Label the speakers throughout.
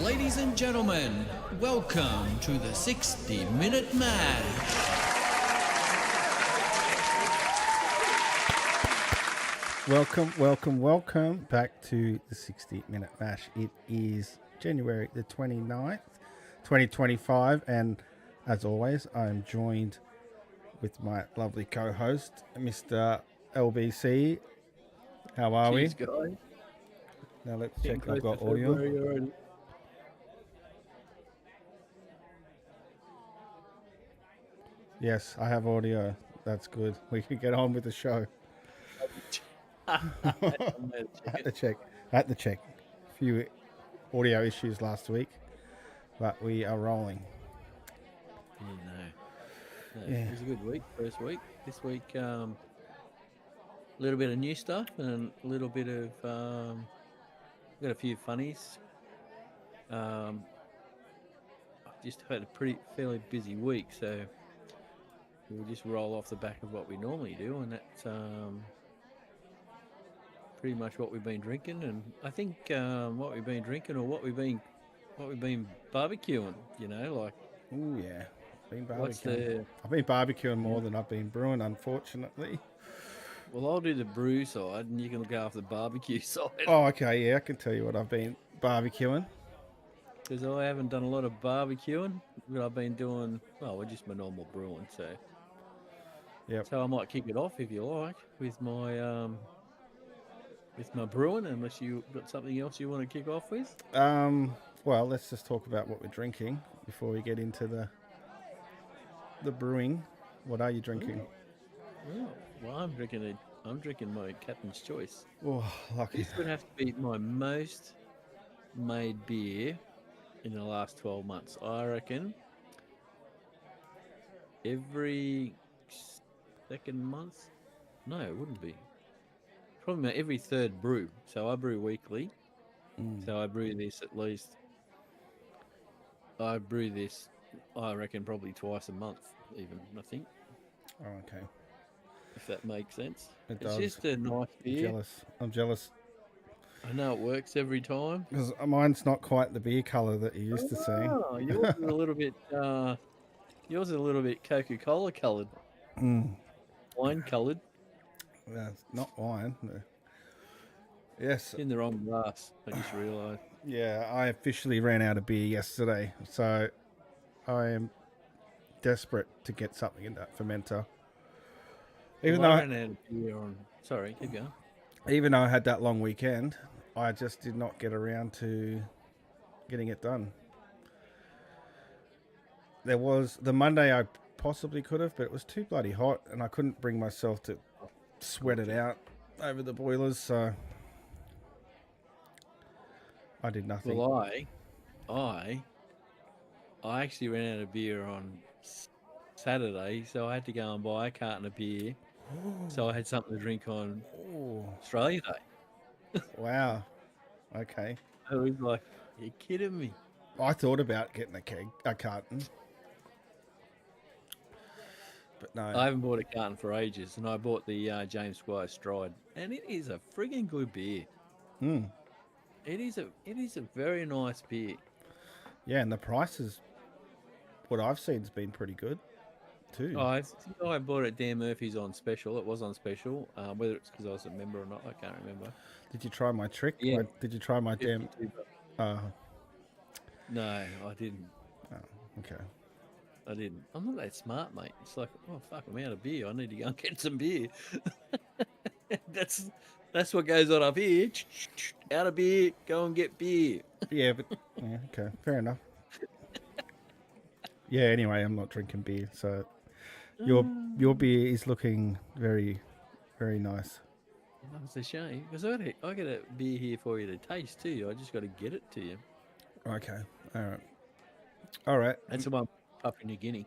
Speaker 1: Ladies and gentlemen, welcome to the 60-Minute Mash.
Speaker 2: Welcome back to the 60-Minute Mash. It is January the 29th, 2025, and as always, I am joined with my lovely co-host, Mr. LBC. How are we?
Speaker 3: Guys.
Speaker 2: Now let's check I've got audio. Yes, I have audio. That's good. We can get on with the show. I had to check. few audio issues last week, but we are rolling.
Speaker 1: Yeah, it was a good week, first week. This week, a little bit of new stuff and a little bit of, got a few funnies. I've just had a fairly busy week, so we'll just roll off the back of what we normally do, and that's pretty much what we've been drinking. And I think what we've been drinking or what we've been barbecuing, like.
Speaker 2: Oh yeah, been
Speaker 1: What's
Speaker 2: barbecuing. I've been barbecuing more than I've been brewing, unfortunately.
Speaker 1: Well, I'll do the brew side, and you can look after the barbecue side.
Speaker 2: Oh, okay, yeah, I can tell you what I've been barbecuing.
Speaker 1: Because I haven't done a lot of barbecuing, but I've been doing, just my normal brewing. So I might kick it off if you like with my brewing, unless you got something else you want to kick off with.
Speaker 2: Well, let's just talk about what we're drinking before we get into the brewing. What are you drinking?
Speaker 1: Oh, well, I'm drinking my Captain's Choice.
Speaker 2: Oh, lucky.
Speaker 1: This would have to be my most made beer in the last 12 months. I reckon every second month. No, it wouldn't be. Probably every third brew. So I brew weekly. So I brew this at least. I brew this, I reckon, probably twice a month, even, I think.
Speaker 2: Oh, okay.
Speaker 1: If that makes sense.
Speaker 2: It
Speaker 1: It's
Speaker 2: does.
Speaker 1: just a nice beer.
Speaker 2: I'm jealous.
Speaker 1: I know it works every time.
Speaker 2: Because mine's not quite the beer colour that you used to see.
Speaker 1: Oh, yours is a little bit. Yours is a little bit Coca-Cola coloured. Wine coloured.
Speaker 2: That's not wine. No. Yes.
Speaker 1: In the wrong glass. I just realised.
Speaker 2: Yeah, I officially ran out of beer yesterday, so I am desperate to get something in that fermenter. Even though
Speaker 1: I ran out of beer on. Sorry, keep going.
Speaker 2: Even though I had that long weekend, I just did not get around to getting it done. There was the Monday I possibly could have, but it was too bloody hot, and I couldn't bring myself to sweat it out over the boilers, so I did nothing.
Speaker 1: Well, I actually ran out of beer on Saturday, so I had to go and buy a carton of beer. So I had something to drink on Australia Day.
Speaker 2: Wow. Okay.
Speaker 1: I was like, you're kidding me.
Speaker 2: I thought about getting a carton. But no.
Speaker 1: I haven't bought a carton for ages, and I bought the James Squire Stride, and it is a friggin' good beer. It is a very nice beer. Yeah,
Speaker 2: and the prices, what I've seen, has been pretty good too.
Speaker 1: Oh, I think I bought it at Dan Murphy's on special. It was on special. Whether it's because I was a member or not, I can't remember.
Speaker 2: Did you try my trick?
Speaker 1: Yeah.
Speaker 2: Did you try my damn?
Speaker 1: No, I didn't.
Speaker 2: Oh, okay.
Speaker 1: I didn't. I'm not that smart, mate. It's like, oh fuck, I'm out of beer. I need to go and get some beer. That's what goes on up here. Out of beer, go and get beer.
Speaker 2: Yeah, but okay, fair enough. Yeah. Anyway, I'm not drinking beer, so your beer is looking very, very nice.
Speaker 1: That's a shame because I got a beer here for you to taste too. I just got to get it to you.
Speaker 2: Okay. All right.
Speaker 1: That's the one, Papua New Guinea.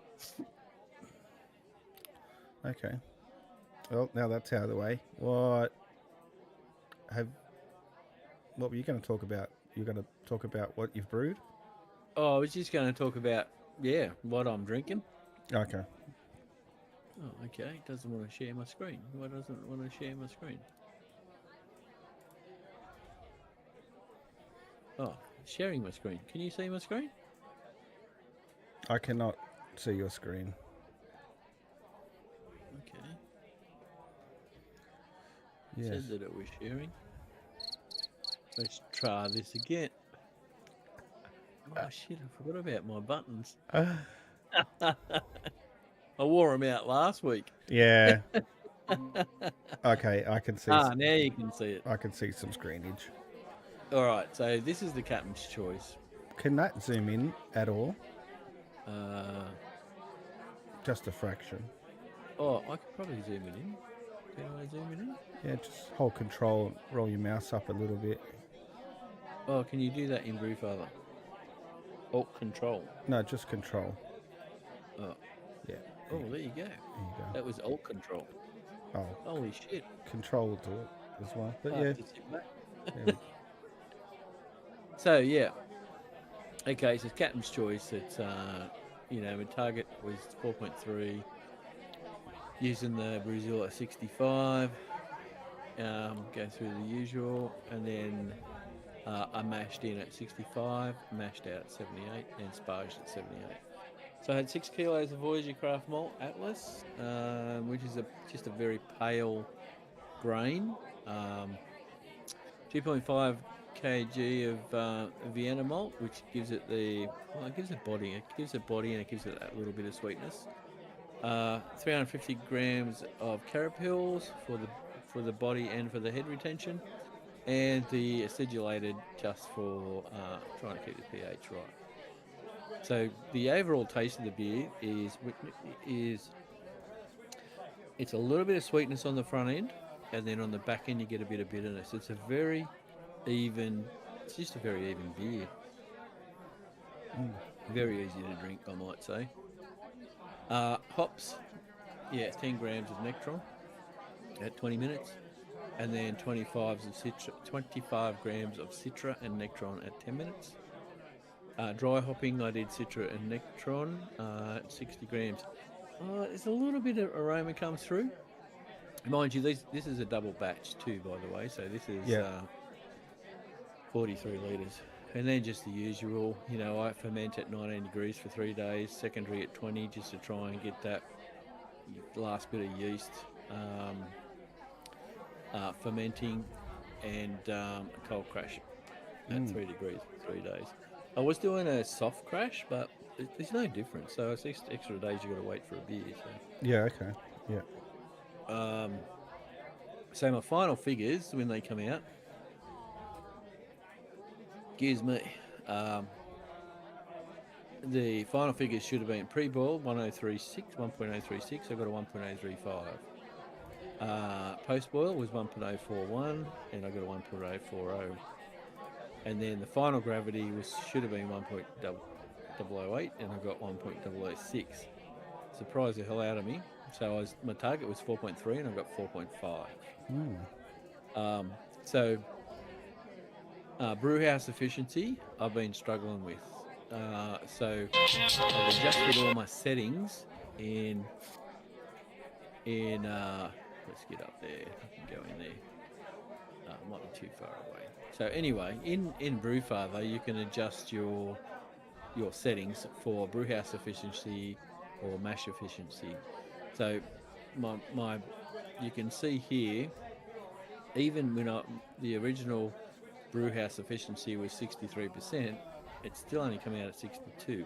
Speaker 2: Okay. Well, now that's out of the way. What were you going to talk about? You're going to talk about what you've brewed?
Speaker 1: Oh, I was just going to talk about, what I'm drinking.
Speaker 2: Okay.
Speaker 1: Oh, okay. Doesn't want to share my screen. Why doesn't it want to share my screen? Oh, sharing my screen. Can you see my screen?
Speaker 2: I cannot see your screen.
Speaker 1: Okay.
Speaker 2: Yes.
Speaker 1: Said that it was sharing. Let's try this again. Oh shit, I forgot about my buttons. I wore them out last week.
Speaker 2: Yeah. Okay, I can see.
Speaker 1: Now you can see it.
Speaker 2: I can see some screenage.
Speaker 1: All right, so this is the Captain's Choice.
Speaker 2: Can that zoom in at all? Just a fraction.
Speaker 1: Oh, I could probably zoom it in. Can I zoom it in?
Speaker 2: Yeah, just hold control and roll your mouse up a little bit.
Speaker 1: Oh, can you do that in Brewfather? Alt Control.
Speaker 2: No, just control.
Speaker 1: Oh,
Speaker 2: Yeah.
Speaker 1: oh, there you go.
Speaker 2: There you go.
Speaker 1: That was Alt Control.
Speaker 2: Oh,
Speaker 1: Holy shit!
Speaker 2: control will do it as well. But
Speaker 1: I
Speaker 2: yeah,
Speaker 1: have to sit back.
Speaker 2: there we go.
Speaker 1: So yeah, okay. So it's Captain's Choice. It's my target was 4.3. Using the Brazil at 65. Go through the usual, and then I mashed in at 65, mashed out at 78, and sparged at 78. So I had 6 kilos of Voyager Craft Malt Atlas, which is just a very pale grain. 2.5 kg of Vienna malt, which gives it it gives it body. It gives it body, and it gives it that little bit of sweetness. 350 grams of carapils for the body and for the head retention, and the acidulated just for trying to keep the pH right. So the overall taste of the beer is it's a little bit of sweetness on the front end, and then on the back end you get a bit of bitterness. It's just a very even beer. Very easy to drink, I might say. Hops, 10 grams of Nectron at 20 minutes, and then 25 grams of Citra and Nectron at 10 minutes. Dry hopping, I did Citra and Nectron at 60 grams. There's a little bit of aroma comes through. Mind you, this is a double batch too, by the way, so this is 43 litres. And then just the usual, I ferment at 19 degrees for 3 days, secondary at 20, just to try and get that last bit of yeast fermenting, and cold crash at 3 degrees for 3 days. I was doing a soft crash, but there's no difference. So it's extra days you got to wait for a beer. So.
Speaker 2: Yeah, okay. Yeah.
Speaker 1: So my final figures when they come out, excuse me, the final figures should have been pre-boiled 1.036. I got a 1.035. Post-boil was 1.041, and I got a 1.040. And then the final gravity should have been 1.008, and I got 1.006. Surprised the hell out of me. So my target was 4.3, and I got 4.5. So brew house efficiency, I've been struggling with. So I've adjusted all my settings in. Let's get up there. I can go in there. Might be too far away. So anyway, in Brewfather, you can adjust your settings for brewhouse efficiency or mash efficiency. So you can see here, even when the original brewhouse efficiency was 63%, it's still only coming out at 62.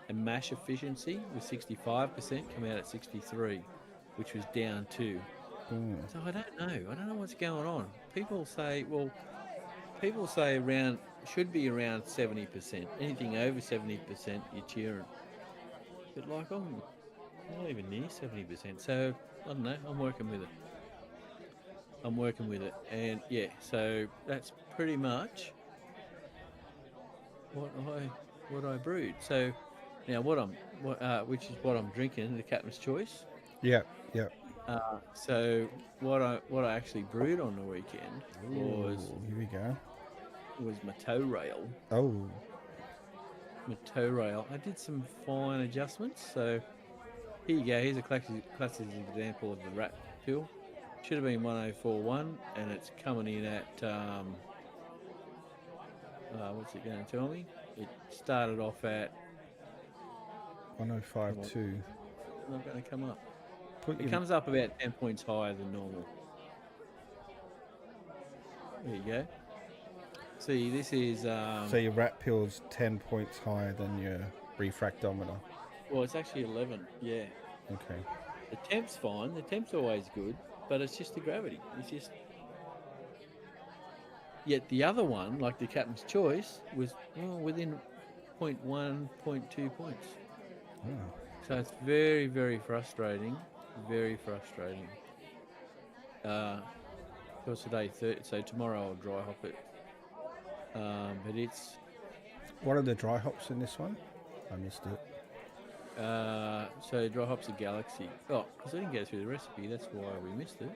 Speaker 1: And mash efficiency was 65%, coming out at 63, which was down too. So I don't know what's going on. People say should be around 70%. Anything over 70%, you're cheering. But I'm not even near 70%. So I don't know. I'm working with it. And yeah, so that's pretty much what I brewed. So now which is what I'm drinking, the Captain's Choice.
Speaker 2: Yeah.
Speaker 1: So what I actually brewed on the weekend
Speaker 2: here we go.
Speaker 1: Was my toe rail.
Speaker 2: Oh.
Speaker 1: My toe rail. I did some fine adjustments. So here you go. Here's a classic example of the rat pill. Should have been 1041, and it's coming in at what's it going to tell me? It started off at
Speaker 2: 1052.
Speaker 1: Not going to come up. It comes up about 10 points higher than normal. There you go. See, this is...
Speaker 2: so your rat pill's 10 points higher than your refractometer?
Speaker 1: Well, it's actually 11, yeah.
Speaker 2: Okay.
Speaker 1: The temp's fine. The temp's always good, but it's just the gravity. It's just... Yet the other one, like the Captain's Choice, was within 0.1, 0.2 points.
Speaker 2: Oh.
Speaker 1: So it's very, very frustrating. Very frustrating. Because today, so tomorrow I'll dry hop it. but it's
Speaker 2: What are the dry hops in this one? I missed it.
Speaker 1: so dry hops are Galaxy. Oh, because I didn't go through the recipe. That's why we missed it.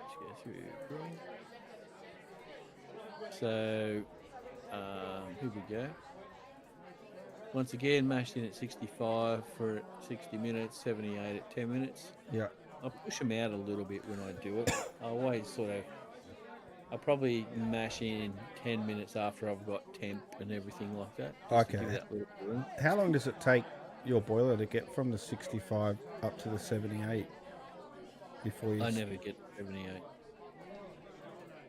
Speaker 1: Let's go through brewing. So here we go. Once again, mashed in at 65 for 60 minutes, 78 at 10 minutes.
Speaker 2: Yeah.
Speaker 1: I'll push them out a little bit when I do it. I always I'll probably mash in 10 minutes after I've got temp and everything like that. Just to give
Speaker 2: Okay.
Speaker 1: that little room.
Speaker 2: How long does it take your boiler to get from the 65 up to the 78 before you...
Speaker 1: I never get to 78.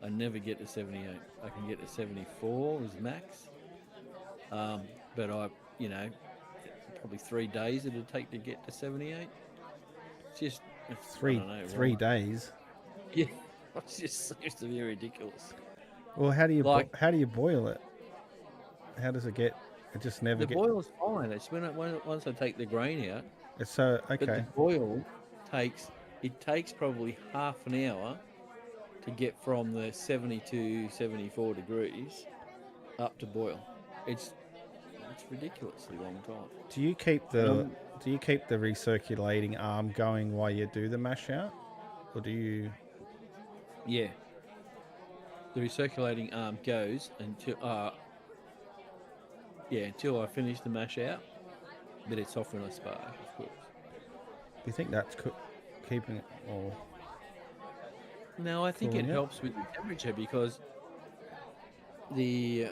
Speaker 1: I never get to 78. I can get to 74 as max. But probably 3 days it'd take to get to 78. It's just
Speaker 2: Three days.
Speaker 1: Yeah, it just seems to be ridiculous.
Speaker 2: Well, how do you
Speaker 1: Like-
Speaker 2: how do you boil it? How does it get? It just never
Speaker 1: The
Speaker 2: gets.
Speaker 1: boil's fine. It's once I take the grain out.
Speaker 2: It's so
Speaker 1: But the
Speaker 2: okay.
Speaker 1: boil takes probably half an hour to get from the 72, 74 degrees up to boil. It's ridiculously long time.
Speaker 2: Do you keep the recirculating arm going while you do the mash out, or do you?
Speaker 1: Yeah. The recirculating arm goes until I finish the mash out, but it's off when I sparge, of course.
Speaker 2: Do you think that's keeping it or?
Speaker 1: No, I think it
Speaker 2: Cooling it?
Speaker 1: helps with the temperature because the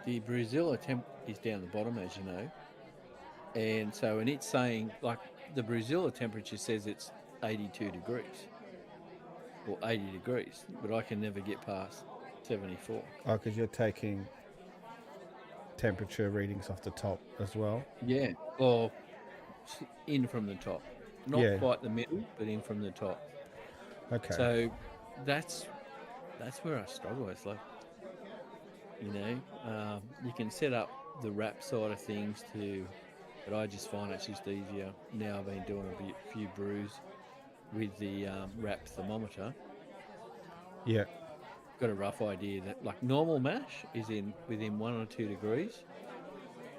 Speaker 1: Braziller temp is down the bottom, as you know, and so when it's saying like the Braziller temperature says it's 82 degrees or 80 degrees, but I can never get past 74.
Speaker 2: Oh, because you're taking temperature readings off the top as well.
Speaker 1: Yeah, or in from the top, not
Speaker 2: Yeah.
Speaker 1: quite the middle, but in from the top.
Speaker 2: Okay.
Speaker 1: So that's where I struggle. It's like, you can set up the wrap side of things but I just find it's just easier. Now I've been doing a few brews with the wrap thermometer.
Speaker 2: Yeah.
Speaker 1: Got a rough idea that like normal mash is within 1 or 2 degrees,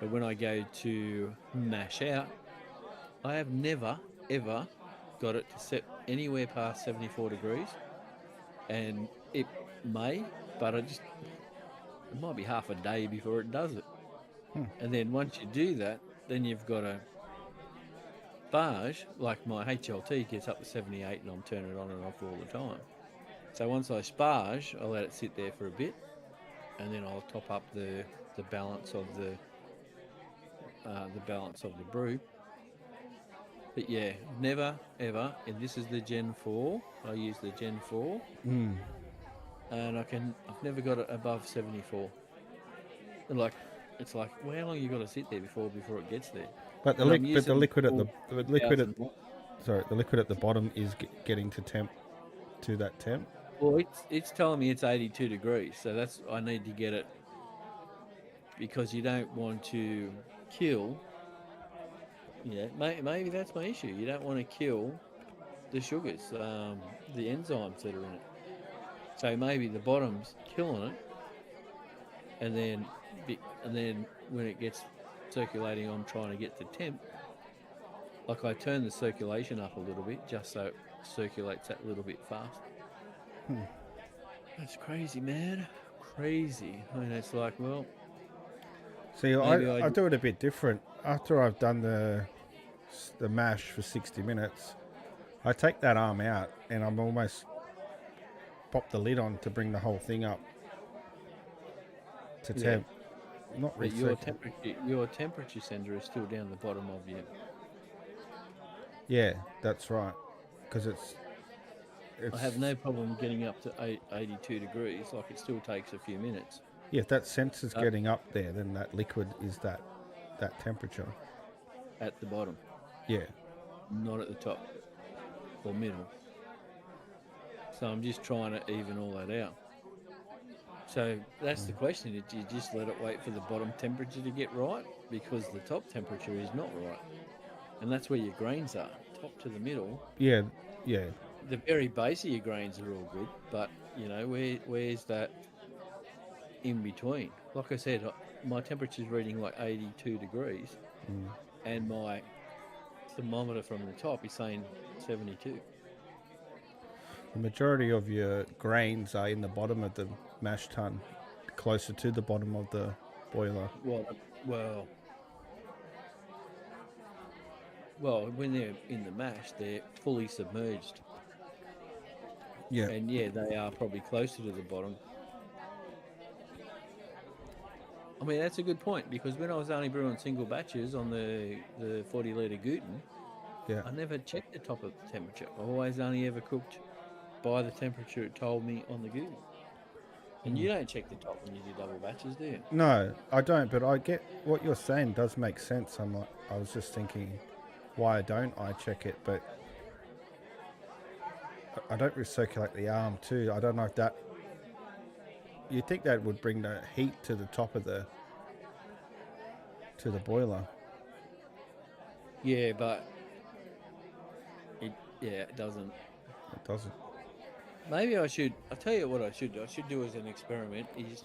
Speaker 1: but when I go to mash out, I have never ever got it to set anywhere past 74 degrees, and it may, but it might be half a day before it does it. And then once you do that, then you've got to sparge. Like my HLT gets up to 78 and I'm turning it on and off all the time. So once I sparge, I'll let it sit there for a bit, and then I'll top up the balance of the brew. But yeah, never ever, and this is the Gen 4. I use the Gen 4, and I've never got it above 74. And it's like, well, how long you got to sit there before it gets there?
Speaker 2: But the
Speaker 1: And I'm
Speaker 2: liquid
Speaker 1: using
Speaker 2: at the
Speaker 1: 4,000
Speaker 2: the liquid at the bottom is getting to that temp.
Speaker 1: Well, it's telling me it's 82 degrees, so I need to get it, because you don't want to kill. Maybe that's my issue. You don't want to kill the sugars, the enzymes that are in it. So maybe the bottom's killing it, and then when it gets circulating, I'm trying to get to temp. Like I turn the circulation up a little bit just so it circulates that little bit faster. That's crazy, man. Crazy. I mean, it's like, well...
Speaker 2: See, I do it a bit different. After I've done the mash for 60 minutes, I take that arm out and I'm almost pop the lid on to bring the whole thing up to temp. Not
Speaker 1: But
Speaker 2: recirculate.
Speaker 1: your temperature sensor is still down the bottom of you.
Speaker 2: Yeah, that's right. Because it's
Speaker 1: I have no problem getting up to 82 degrees. Like, it still takes a few minutes.
Speaker 2: Yeah, if that sensor's getting up there, then that liquid is that temperature.
Speaker 1: At the bottom.
Speaker 2: Yeah.
Speaker 1: Not at the top or middle. So I'm just trying to even all that out. So that's the question. Did you just let it wait for the bottom temperature to get right? Because the top temperature is not right. And that's where your grains are, top to the middle.
Speaker 2: Yeah.
Speaker 1: The very base of your grains are all good, but, where's that in between. Like I said, my temperature's reading like 82 degrees, and my thermometer from the top is saying 72.
Speaker 2: The majority of your grains are in the bottom of the mash tun, closer to the bottom of the boiler.
Speaker 1: Well, well, when they're in the mash, they're fully submerged.
Speaker 2: Yeah.
Speaker 1: And yeah, they are probably closer to the bottom. I mean, that's a good point, because when I was only brewing single batches on the 40 litre Guten,
Speaker 2: Yeah.
Speaker 1: I never checked the top of the temperature. I always only ever cooked by the temperature it told me on the Guten. And you don't check the top when you do double batches, do you?
Speaker 2: No, I don't, but I get what you're saying does make sense. I was just thinking, why don't I check it? But I don't recirculate the arm too. I don't know if that. You'd think that would bring the heat to the top of the boiler.
Speaker 1: Yeah, but it doesn't.
Speaker 2: It doesn't.
Speaker 1: Maybe I should. I'll tell you what I should do. I should do as an experiment is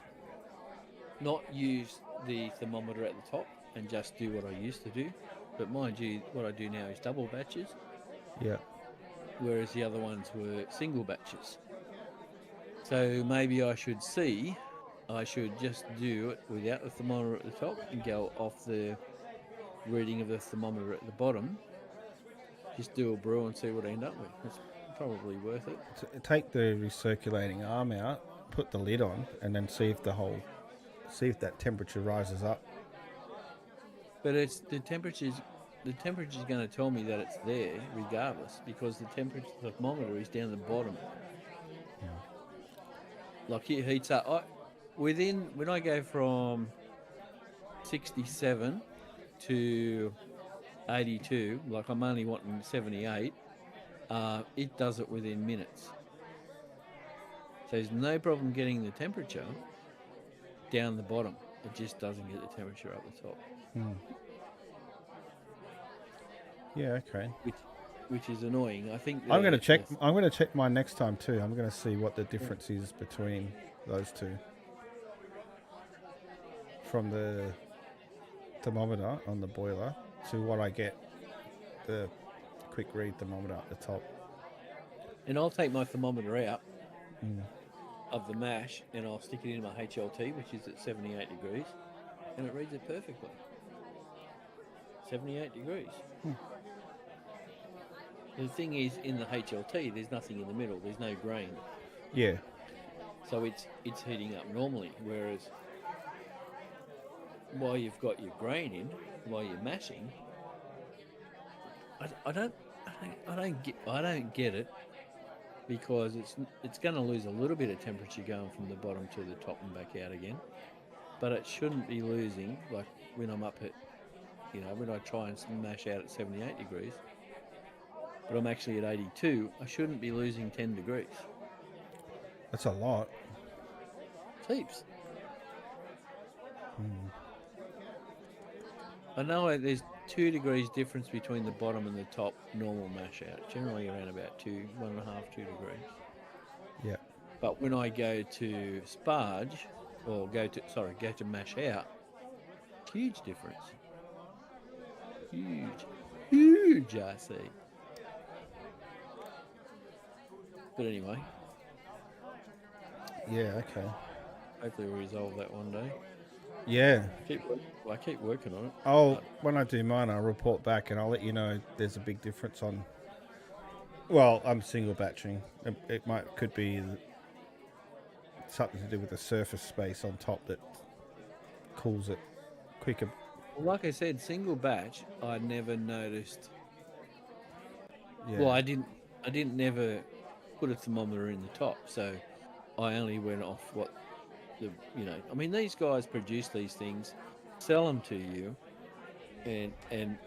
Speaker 1: not use the thermometer at the top and just do what I used to do. But mind you, what I do now is double batches,
Speaker 2: Yeah.
Speaker 1: whereas the other ones were single batches. So maybe I should just do it without the thermometer at the top and go off the reading of the thermometer at the bottom. Just do a brew and see what I end up with. It's probably worth it.
Speaker 2: Take the recirculating arm out, put the lid on, and then see if that temperature rises up.
Speaker 1: But it's the temperature's going to tell me that it's there regardless, because the thermometer is down the bottom.
Speaker 2: Yeah.
Speaker 1: Like it heats up. When I go from 67 to 82, like I'm only wanting 78, it does it within minutes. So there's no problem getting the temperature down the bottom. It just doesn't get the temperature up the top.
Speaker 2: Yeah, okay.
Speaker 1: Which is annoying. I think
Speaker 2: I'm going to check. I'm going to check mine next time too. I'm going to see what the difference is between those two. From the thermometer on the boiler to what I get the quick read thermometer at the top.
Speaker 1: And I'll take my thermometer out of the mash and I'll stick it in my HLT, which is at 78 degrees, and it reads it perfectly. 78 degrees. The thing is, in the HLT, there's nothing in the middle. There's no grain.
Speaker 2: Yeah.
Speaker 1: So it's heating up normally, whereas while you've got your grain in, while you're mashing, I don't get it, because it's going to lose a little bit of temperature going from the bottom to the top and back out again, but it shouldn't be losing, like when I'm up at, when I try and mash out at 78 degrees, but I'm actually at 82, I shouldn't be losing 10 degrees.
Speaker 2: That's a lot.
Speaker 1: Heaps. I know there's 2 degrees difference between the bottom and the top normal mash out, generally around about 2 degrees.
Speaker 2: Yeah.
Speaker 1: But when I go to sparge, or go to mash out, huge difference. Huge, I see. But anyway.
Speaker 2: Yeah, okay.
Speaker 1: Hopefully we'll resolve that one day.
Speaker 2: Yeah.
Speaker 1: I keep working on it.
Speaker 2: When I do mine, I'll report back and I'll let you know there's a big difference on. Well, I'm single batching. It could be something to do with the surface space on top that cools it quicker.
Speaker 1: Well, like I said, single batch, I never noticed.
Speaker 2: Yeah.
Speaker 1: Well, I didn't never put a thermometer in the top, so I only went off what I mean, these guys produce these things, sell them to you, and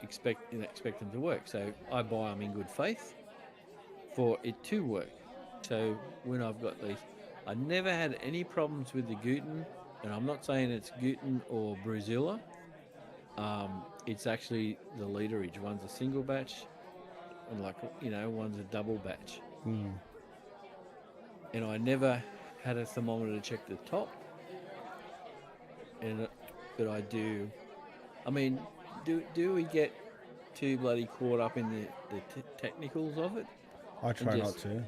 Speaker 1: expect them to work. So I buy them in good faith for it to work. So when I've got these, I never had any problems with the Guten, and I'm not saying it's Guten or Brewzilla. It's actually the literage. One's a single batch, and one's a double batch. And I never had a thermometer to check the top. but I do. I mean, do we get too bloody caught up in the technicals of it?
Speaker 2: I try not
Speaker 1: just-
Speaker 2: to.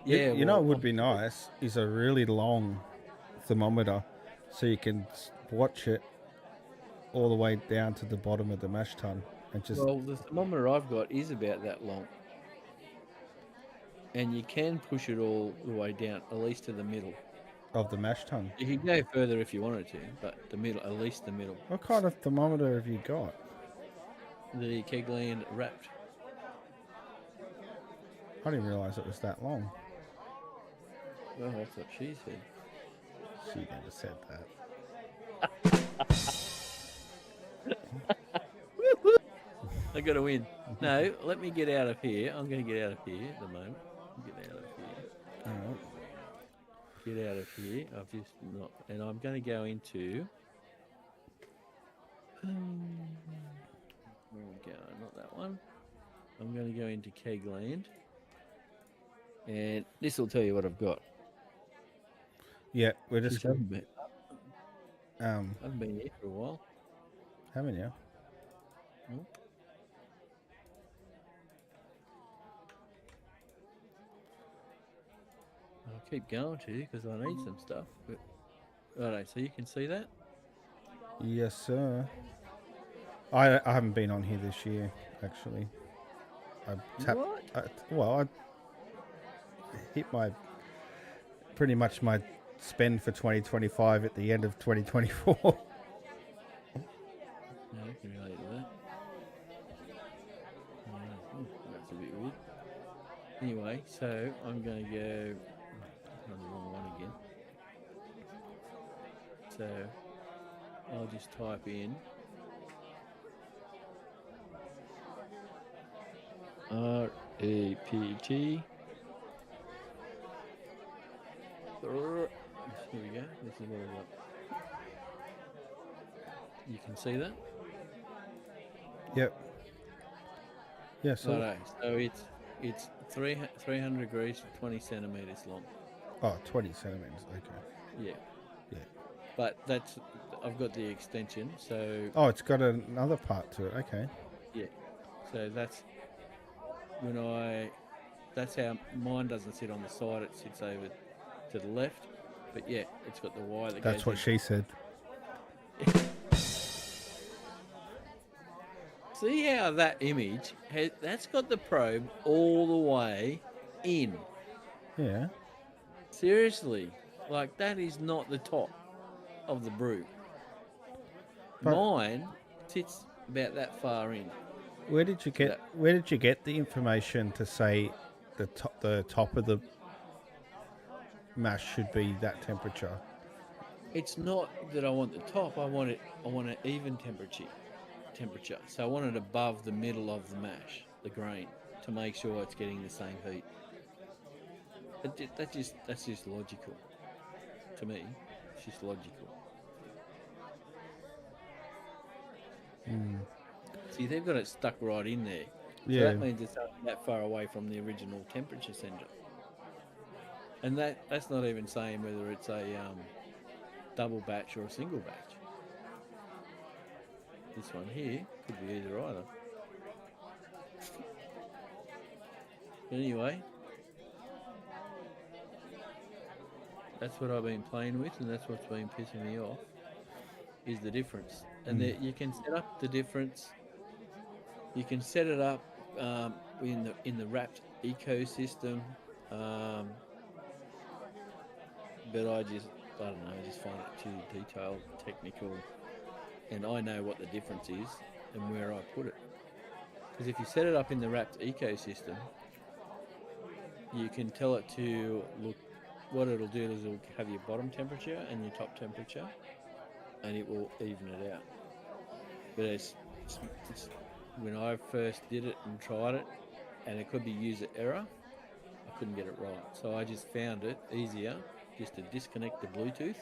Speaker 1: Yeah,
Speaker 2: You know,
Speaker 1: well,
Speaker 2: it would be nice is a really long thermometer, so you can watch it all the way down to the bottom of the mash tun and just.
Speaker 1: Well, the thermometer I've got is about that long, and you can push it all the way down, at least to the middle.
Speaker 2: Of the mash tun.
Speaker 1: You can go further if you wanted to, but the middle, at least the middle.
Speaker 2: What kind of thermometer have you got?
Speaker 1: The Kegland wrapped.
Speaker 2: I didn't realise it was that long.
Speaker 1: Well, that's what she said.
Speaker 2: She never said that.
Speaker 1: I got to win. No, let me get out of here. I'm going to get out of here at the moment. Get out of here.
Speaker 2: All right.
Speaker 1: Get out of here. I've just not, and I'm going to go into. Where we go? Not that one. I'm going to go into Kegland, and this will tell you what I've got.
Speaker 2: Yeah, we're just.
Speaker 1: I haven't
Speaker 2: Haven't
Speaker 1: been here for a while.
Speaker 2: you?
Speaker 1: No. I'll keep going to because I need some stuff. But righto, so you can see that.
Speaker 2: Yes, sir. I haven't been on here this year, actually. I tapped.
Speaker 1: What?
Speaker 2: I hit pretty much my spend for 2025 at the end of 2024.
Speaker 1: No, I can relate to that. That's a bit weird. Anyway, so I'm going to go on the wrong one again. So I'll just type in RAPT. Here we go. This is what I've got. You can see that?
Speaker 2: Yep. Yeah, so.
Speaker 1: Righto. So it's 300 degrees for 20 centimeters long.
Speaker 2: Oh, 20 centimeters. Okay.
Speaker 1: Yeah.
Speaker 2: Yeah.
Speaker 1: But I've got the extension, so
Speaker 2: Oh, it's got another part to it. Okay.
Speaker 1: yeah. So that's how mine doesn't sit on the side, it sits over to the left. But yeah, it's got the wire that
Speaker 2: That's
Speaker 1: goes
Speaker 2: what she said.
Speaker 1: See how that image that's got the probe all the way in.
Speaker 2: Yeah.
Speaker 1: Seriously, like that is not the top of the brew.
Speaker 2: But-
Speaker 1: Mine sits about that far in.
Speaker 2: Where did you get the information to say the top of the mash should be that temperature?
Speaker 1: It's not that I want the top. I want an even temperature. So I want it above the middle of the mash, the grain, to make sure it's getting the same heat. That's just logical. To me, it's just logical. See, they've got it stuck right in there.
Speaker 2: Yeah.
Speaker 1: So that means it's not that far away from the original temperature center. And that's not even saying whether it's a double batch or a single batch. This one here could be either either. But anyway, that's what I've been playing with, and that's what's been pissing me off, is the difference. And you can set up the difference. You can set it up in the wrapped ecosystem, but I don't know. I just find it too detailed, technical, and I know what the difference is and where I put it. Because if you set it up in the wrapped ecosystem, you can tell it to look. What it'll do is it'll have your bottom temperature and your top temperature, and it will even it out. But it's when I first did it and tried it, and it could be user error, I couldn't get it right. So I just found it easier just to disconnect the Bluetooth,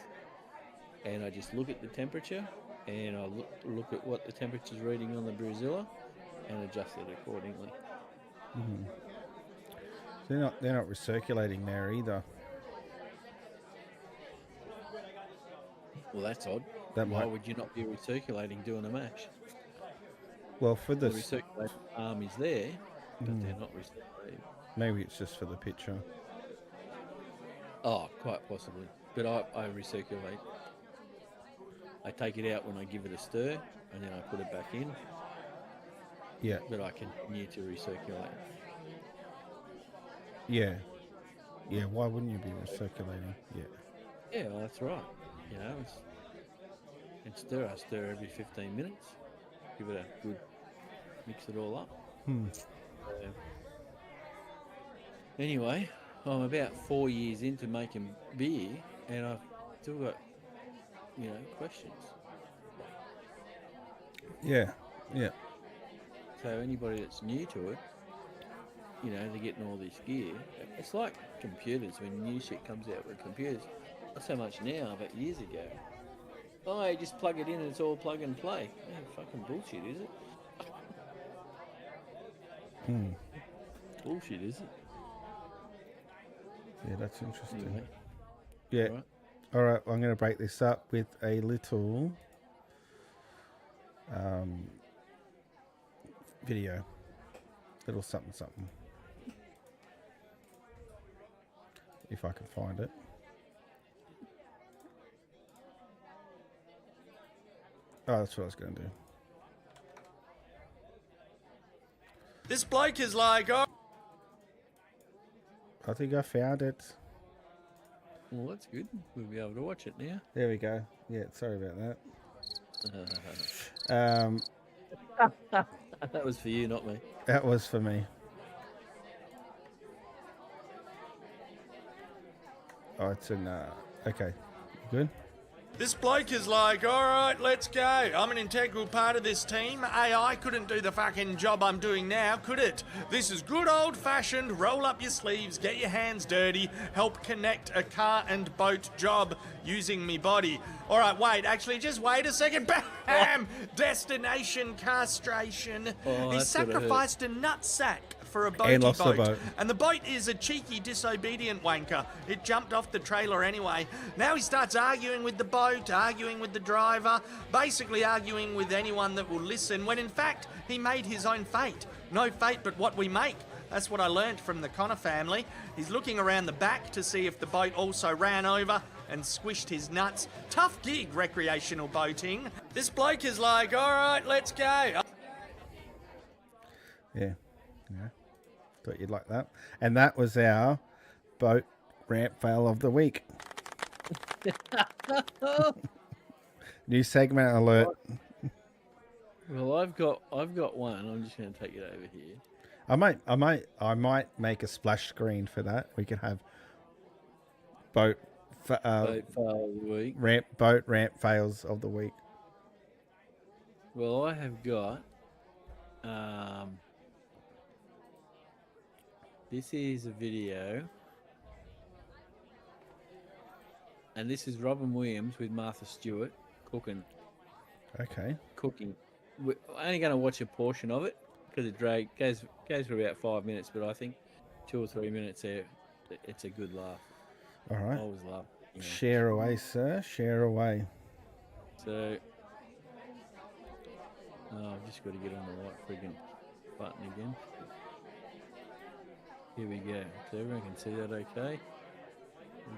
Speaker 1: and I just look at the temperature, and I look at what the temperature's reading on the Brewzilla, and adjust it accordingly.
Speaker 2: They're not recirculating there either.
Speaker 1: Well, that's odd.
Speaker 2: That
Speaker 1: Why
Speaker 2: might.
Speaker 1: would you not be recirculating doing a mash?
Speaker 2: Well, for
Speaker 1: The
Speaker 2: this,
Speaker 1: recirculating arm is there, but they're not recirculating.
Speaker 2: maybe it's just for the picture.
Speaker 1: Oh, quite possibly. But I recirculate. I take it out when I give it a stir, and then I put it back in.
Speaker 2: Yeah.
Speaker 1: But I continue to recirculate.
Speaker 2: Yeah. Yeah. Why wouldn't you be recirculating? Yeah.
Speaker 1: Yeah, well, that's right. You know, and I stir every 15 minutes. Give it a good, mix it all up. Anyway, I'm about 4 years into making beer, and I've still got, questions.
Speaker 2: Yeah. Yeah.
Speaker 1: So anybody that's new to it, they're getting all this gear. It's like computers when new shit comes out with computers. Not so much now, but years ago. Oh, you just plug it in and it's all plug and play. Yeah, fucking bullshit, is it? Bullshit, is it?
Speaker 2: Yeah, that's interesting.
Speaker 1: Anyway,
Speaker 2: Yeah. All right, I'm going to break this up with a little video. Little something. If I can find it. Oh, that's what I was going to do.
Speaker 3: This bloke is like, oh.
Speaker 2: I think I found it.
Speaker 1: well, that's good. We'll be able to watch it now.
Speaker 2: There we go. Yeah, sorry about that.
Speaker 1: That was for you, not me.
Speaker 2: That was for me. Oh, it's in. Okay, good.
Speaker 3: This bloke is like, all right, let's go. I'm an integral part of this team. AI couldn't do the fucking job I'm doing now, could it? This is good old-fashioned, roll up your sleeves, get your hands dirty, help connect a car and boat job using me body. All right, actually, just wait a second. Bam! Destination castration.
Speaker 1: Oh,
Speaker 3: he
Speaker 1: that's what it
Speaker 3: sacrificed a nutsack for a
Speaker 2: And
Speaker 3: boaty
Speaker 2: lost the boat.
Speaker 3: And the boat is a cheeky, disobedient wanker. It jumped off the trailer anyway. Now he starts arguing with the boat, arguing with the driver, basically arguing with anyone that will listen, when in fact, he made his own fate. No fate but what we make. That's what I learnt from the Connor family. He's looking around the back to see if the boat also ran over and squished his nuts. Tough gig, recreational boating. This bloke is like, all right, let's go.
Speaker 2: Yeah. Thought you'd like that. And that was our boat ramp fail of the week. New segment alert.
Speaker 1: Well, I've got one. I'm just going to take it over here.
Speaker 2: I might make a splash screen for that. We could have boat
Speaker 1: Boat fail of the week.
Speaker 2: boat ramp fails of the week.
Speaker 1: Well, I have got. This is a video, and this is Robin Williams with Martha Stewart cooking.
Speaker 2: Okay.
Speaker 1: We're only going to watch a portion of it because it goes for about 5 minutes, but I think 2 or 3 minutes there, it's a good laugh.
Speaker 2: All right.
Speaker 1: I always laugh.
Speaker 2: Share away, sir. Share away.
Speaker 1: So, I've just got to get on the right friggin' button again. Here we go. So everyone can see that okay.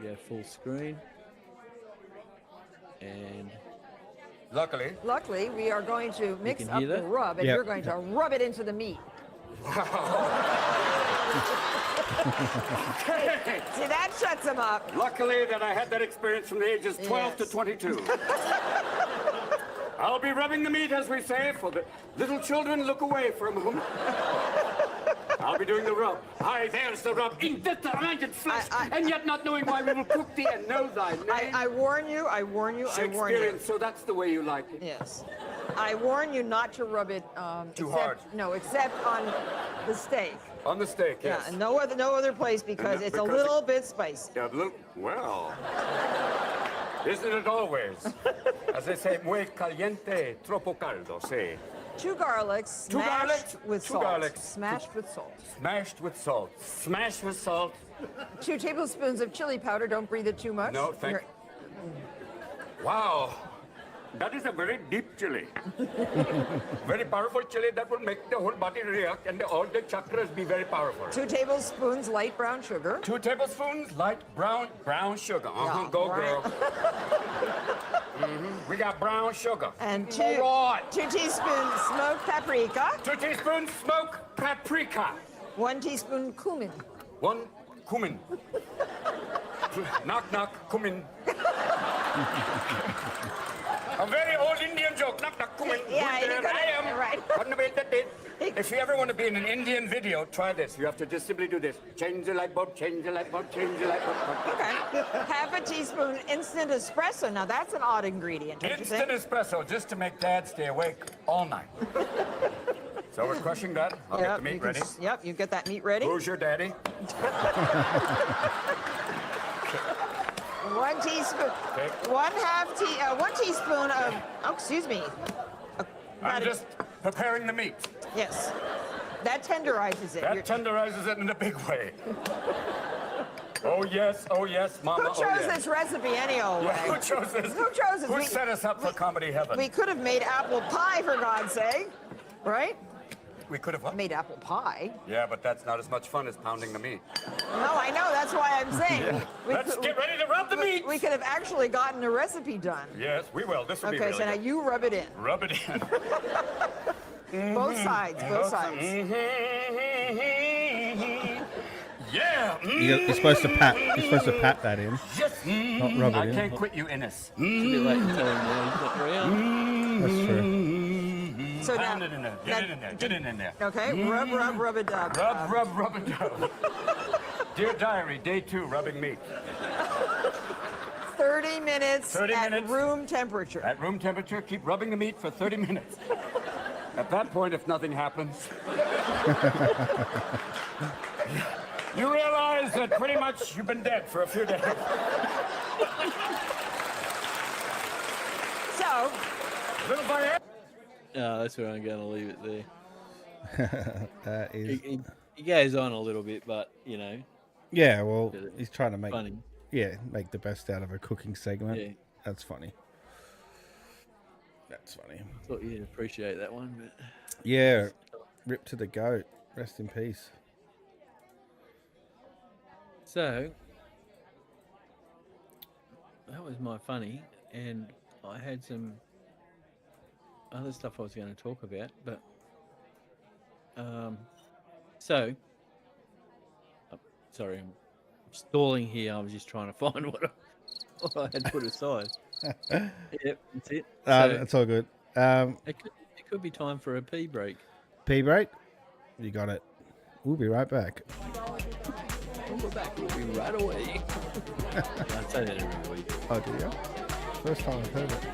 Speaker 1: We go full screen. And
Speaker 4: Luckily, we are going to mix
Speaker 1: can
Speaker 4: up
Speaker 1: hear
Speaker 4: the
Speaker 1: that?
Speaker 4: rub, and
Speaker 2: Yep.
Speaker 4: you're going to rub it into the meat. See, that shuts him up.
Speaker 5: Luckily that I had that experience from the ages 12 to
Speaker 4: Yes.
Speaker 5: 22. I'll be rubbing the meat, as we say, for the little children look away for a moment. I'll be doing the rub. Aye, there's the rub. In this anointed flesh, and yet not knowing why we will cook thee and know thy name.
Speaker 4: I warn you, I warn you, I warn you.
Speaker 5: Shakespearean, so that's the way you like it.
Speaker 4: Yes. I warn you not to rub it
Speaker 5: hard.
Speaker 4: except on the steak.
Speaker 5: On the steak, yes.
Speaker 4: Yeah, and no other place because it's a
Speaker 5: because
Speaker 4: little bit spicy.
Speaker 5: Yeah, well, isn't it always? As they say, muy caliente, troppo caldo, say.
Speaker 4: 2 garlics,
Speaker 5: Two
Speaker 4: smashed
Speaker 5: garlics,
Speaker 4: with
Speaker 5: two
Speaker 4: salt.
Speaker 5: garlics.
Speaker 4: Smashed with salt.
Speaker 5: Smashed with salt. Smashed with salt.
Speaker 4: 2 tablespoons of chili powder. Don't breathe it too much.
Speaker 5: No, thank
Speaker 4: You're-
Speaker 5: Wow. That is a very deep chili. Very powerful chili that will make the whole body react and all the chakras be very powerful.
Speaker 4: 2 tablespoons light brown sugar.
Speaker 5: 2 tablespoons light brown sugar.
Speaker 4: Yeah,
Speaker 5: Go,
Speaker 4: right.
Speaker 5: girl. We got brown sugar.
Speaker 4: And 2
Speaker 5: All right.
Speaker 4: teaspoons smoked paprika.
Speaker 5: 2 teaspoons smoked paprika.
Speaker 4: 1 teaspoon cumin.
Speaker 5: 1 cumin. Knock, knock, cumin. A very old Indian joke. Knock, knock, cumin.
Speaker 4: Yeah,
Speaker 5: Good
Speaker 4: you
Speaker 5: man,
Speaker 4: got
Speaker 5: I
Speaker 4: it,
Speaker 5: am.
Speaker 4: right.
Speaker 5: If you ever want to be in an Indian video, try this. You have to just simply do this. Change the light bulb, change the light bulb, change the light bulb.
Speaker 4: Okay. Half a teaspoon instant espresso. Now that's an odd ingredient, don't you
Speaker 5: Instant
Speaker 4: think?
Speaker 5: espresso, just to make Dad stay awake all night. So we're crushing that. I'll get the meat ready.
Speaker 4: Yep, you get that meat ready.
Speaker 5: Who's your daddy?
Speaker 4: 1 teaspoon.
Speaker 5: Okay.
Speaker 4: 1 teaspoon of. Oh, excuse me.
Speaker 5: I'm just preparing the meat.
Speaker 4: Yes. That tenderizes it.
Speaker 5: That
Speaker 4: You're-
Speaker 5: tenderizes it in a big way. Oh yes, Mama.
Speaker 4: Who chose
Speaker 5: oh, yes.
Speaker 4: this recipe any old way?
Speaker 5: Yeah, who chose this?
Speaker 4: Who chose this?
Speaker 5: Who set us up for comedy heaven?
Speaker 4: We could have made apple pie, for God's sake. Right?
Speaker 5: We could have what?
Speaker 4: Made apple pie.
Speaker 5: Yeah, but that's not as much fun as pounding the meat.
Speaker 4: No, I know. That's why I'm saying.
Speaker 5: Let's get ready to rub the meat.
Speaker 4: We could have actually gotten a recipe done.
Speaker 5: Yes, we will. This will be
Speaker 4: Okay,
Speaker 5: really
Speaker 4: so now
Speaker 5: good.
Speaker 4: you rub it in.
Speaker 5: Rub it in.
Speaker 4: Both sides, both sides.
Speaker 5: Yeah.
Speaker 2: You're supposed to pat. You're supposed to pat that in.
Speaker 5: Yes.
Speaker 2: Not rub it
Speaker 5: I
Speaker 2: in.
Speaker 5: can't quit you, Innes.
Speaker 1: It's a bit late to tell him now he's not around.
Speaker 2: That's true.
Speaker 4: So
Speaker 5: Pound
Speaker 4: now,
Speaker 5: it in there. Get it in there. Get it in there.
Speaker 4: okay, rub it up.
Speaker 5: Rub it down. Dear diary, day 2, rubbing meat.
Speaker 4: 30 minutes
Speaker 5: 30
Speaker 4: at
Speaker 5: minutes.
Speaker 4: room temperature.
Speaker 5: At room temperature, keep rubbing the meat for 30 minutes. At that point, if nothing happens, you realize that pretty much you've been dead for a few days.
Speaker 4: So,
Speaker 5: Little by
Speaker 1: That's where I'm going to leave it there.
Speaker 2: That is.
Speaker 1: He goes on a little bit, but, you know,
Speaker 2: Yeah, well, he's trying to make
Speaker 1: funny.
Speaker 2: make the best out of a cooking segment.
Speaker 1: Yeah.
Speaker 2: That's funny. That's funny.
Speaker 1: Thought you'd appreciate that one, but
Speaker 2: Yeah, rip to the goat. Rest in peace.
Speaker 1: so that was my funny, and I had some other stuff I was going to talk about, but so sorry, I'm stalling here. I was just trying to find what I had put aside. Yep, that's it. So
Speaker 2: That's all good.
Speaker 1: it could be time for a pee break.
Speaker 2: Pee break? You got it. We'll be right back.
Speaker 1: We'll be back. We'll be right away. I say that every week.
Speaker 2: Oh, do you? First time I've heard it.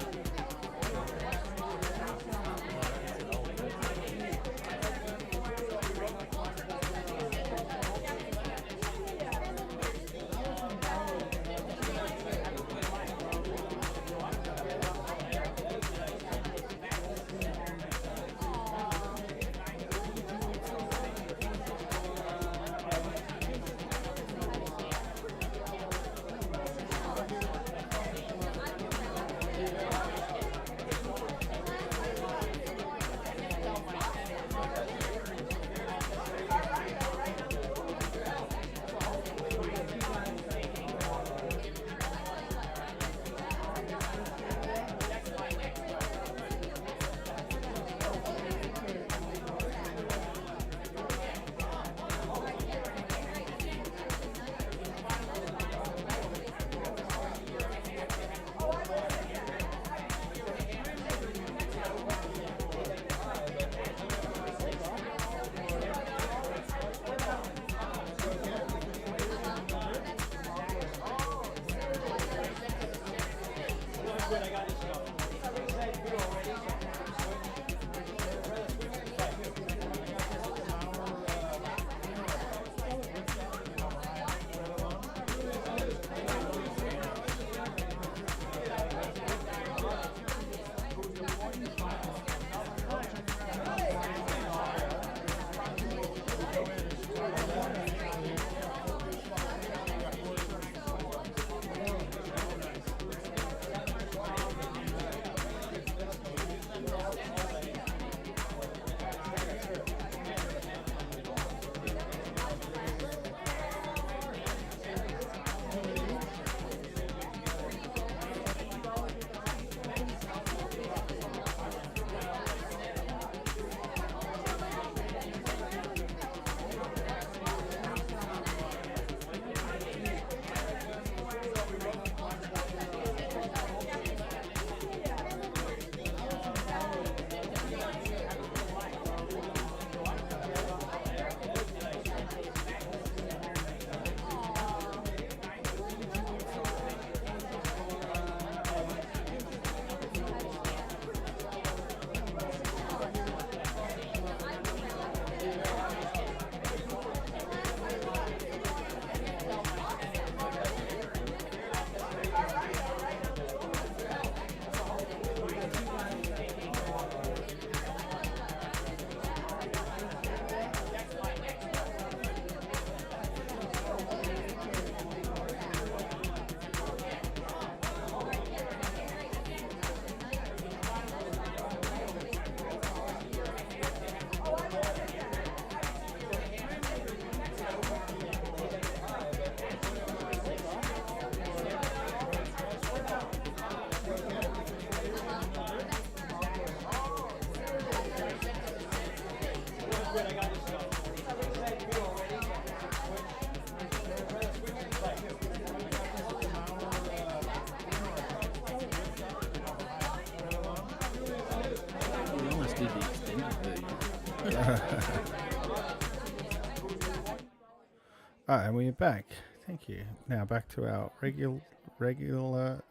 Speaker 2: And we're back. Thank you. Now back to our regular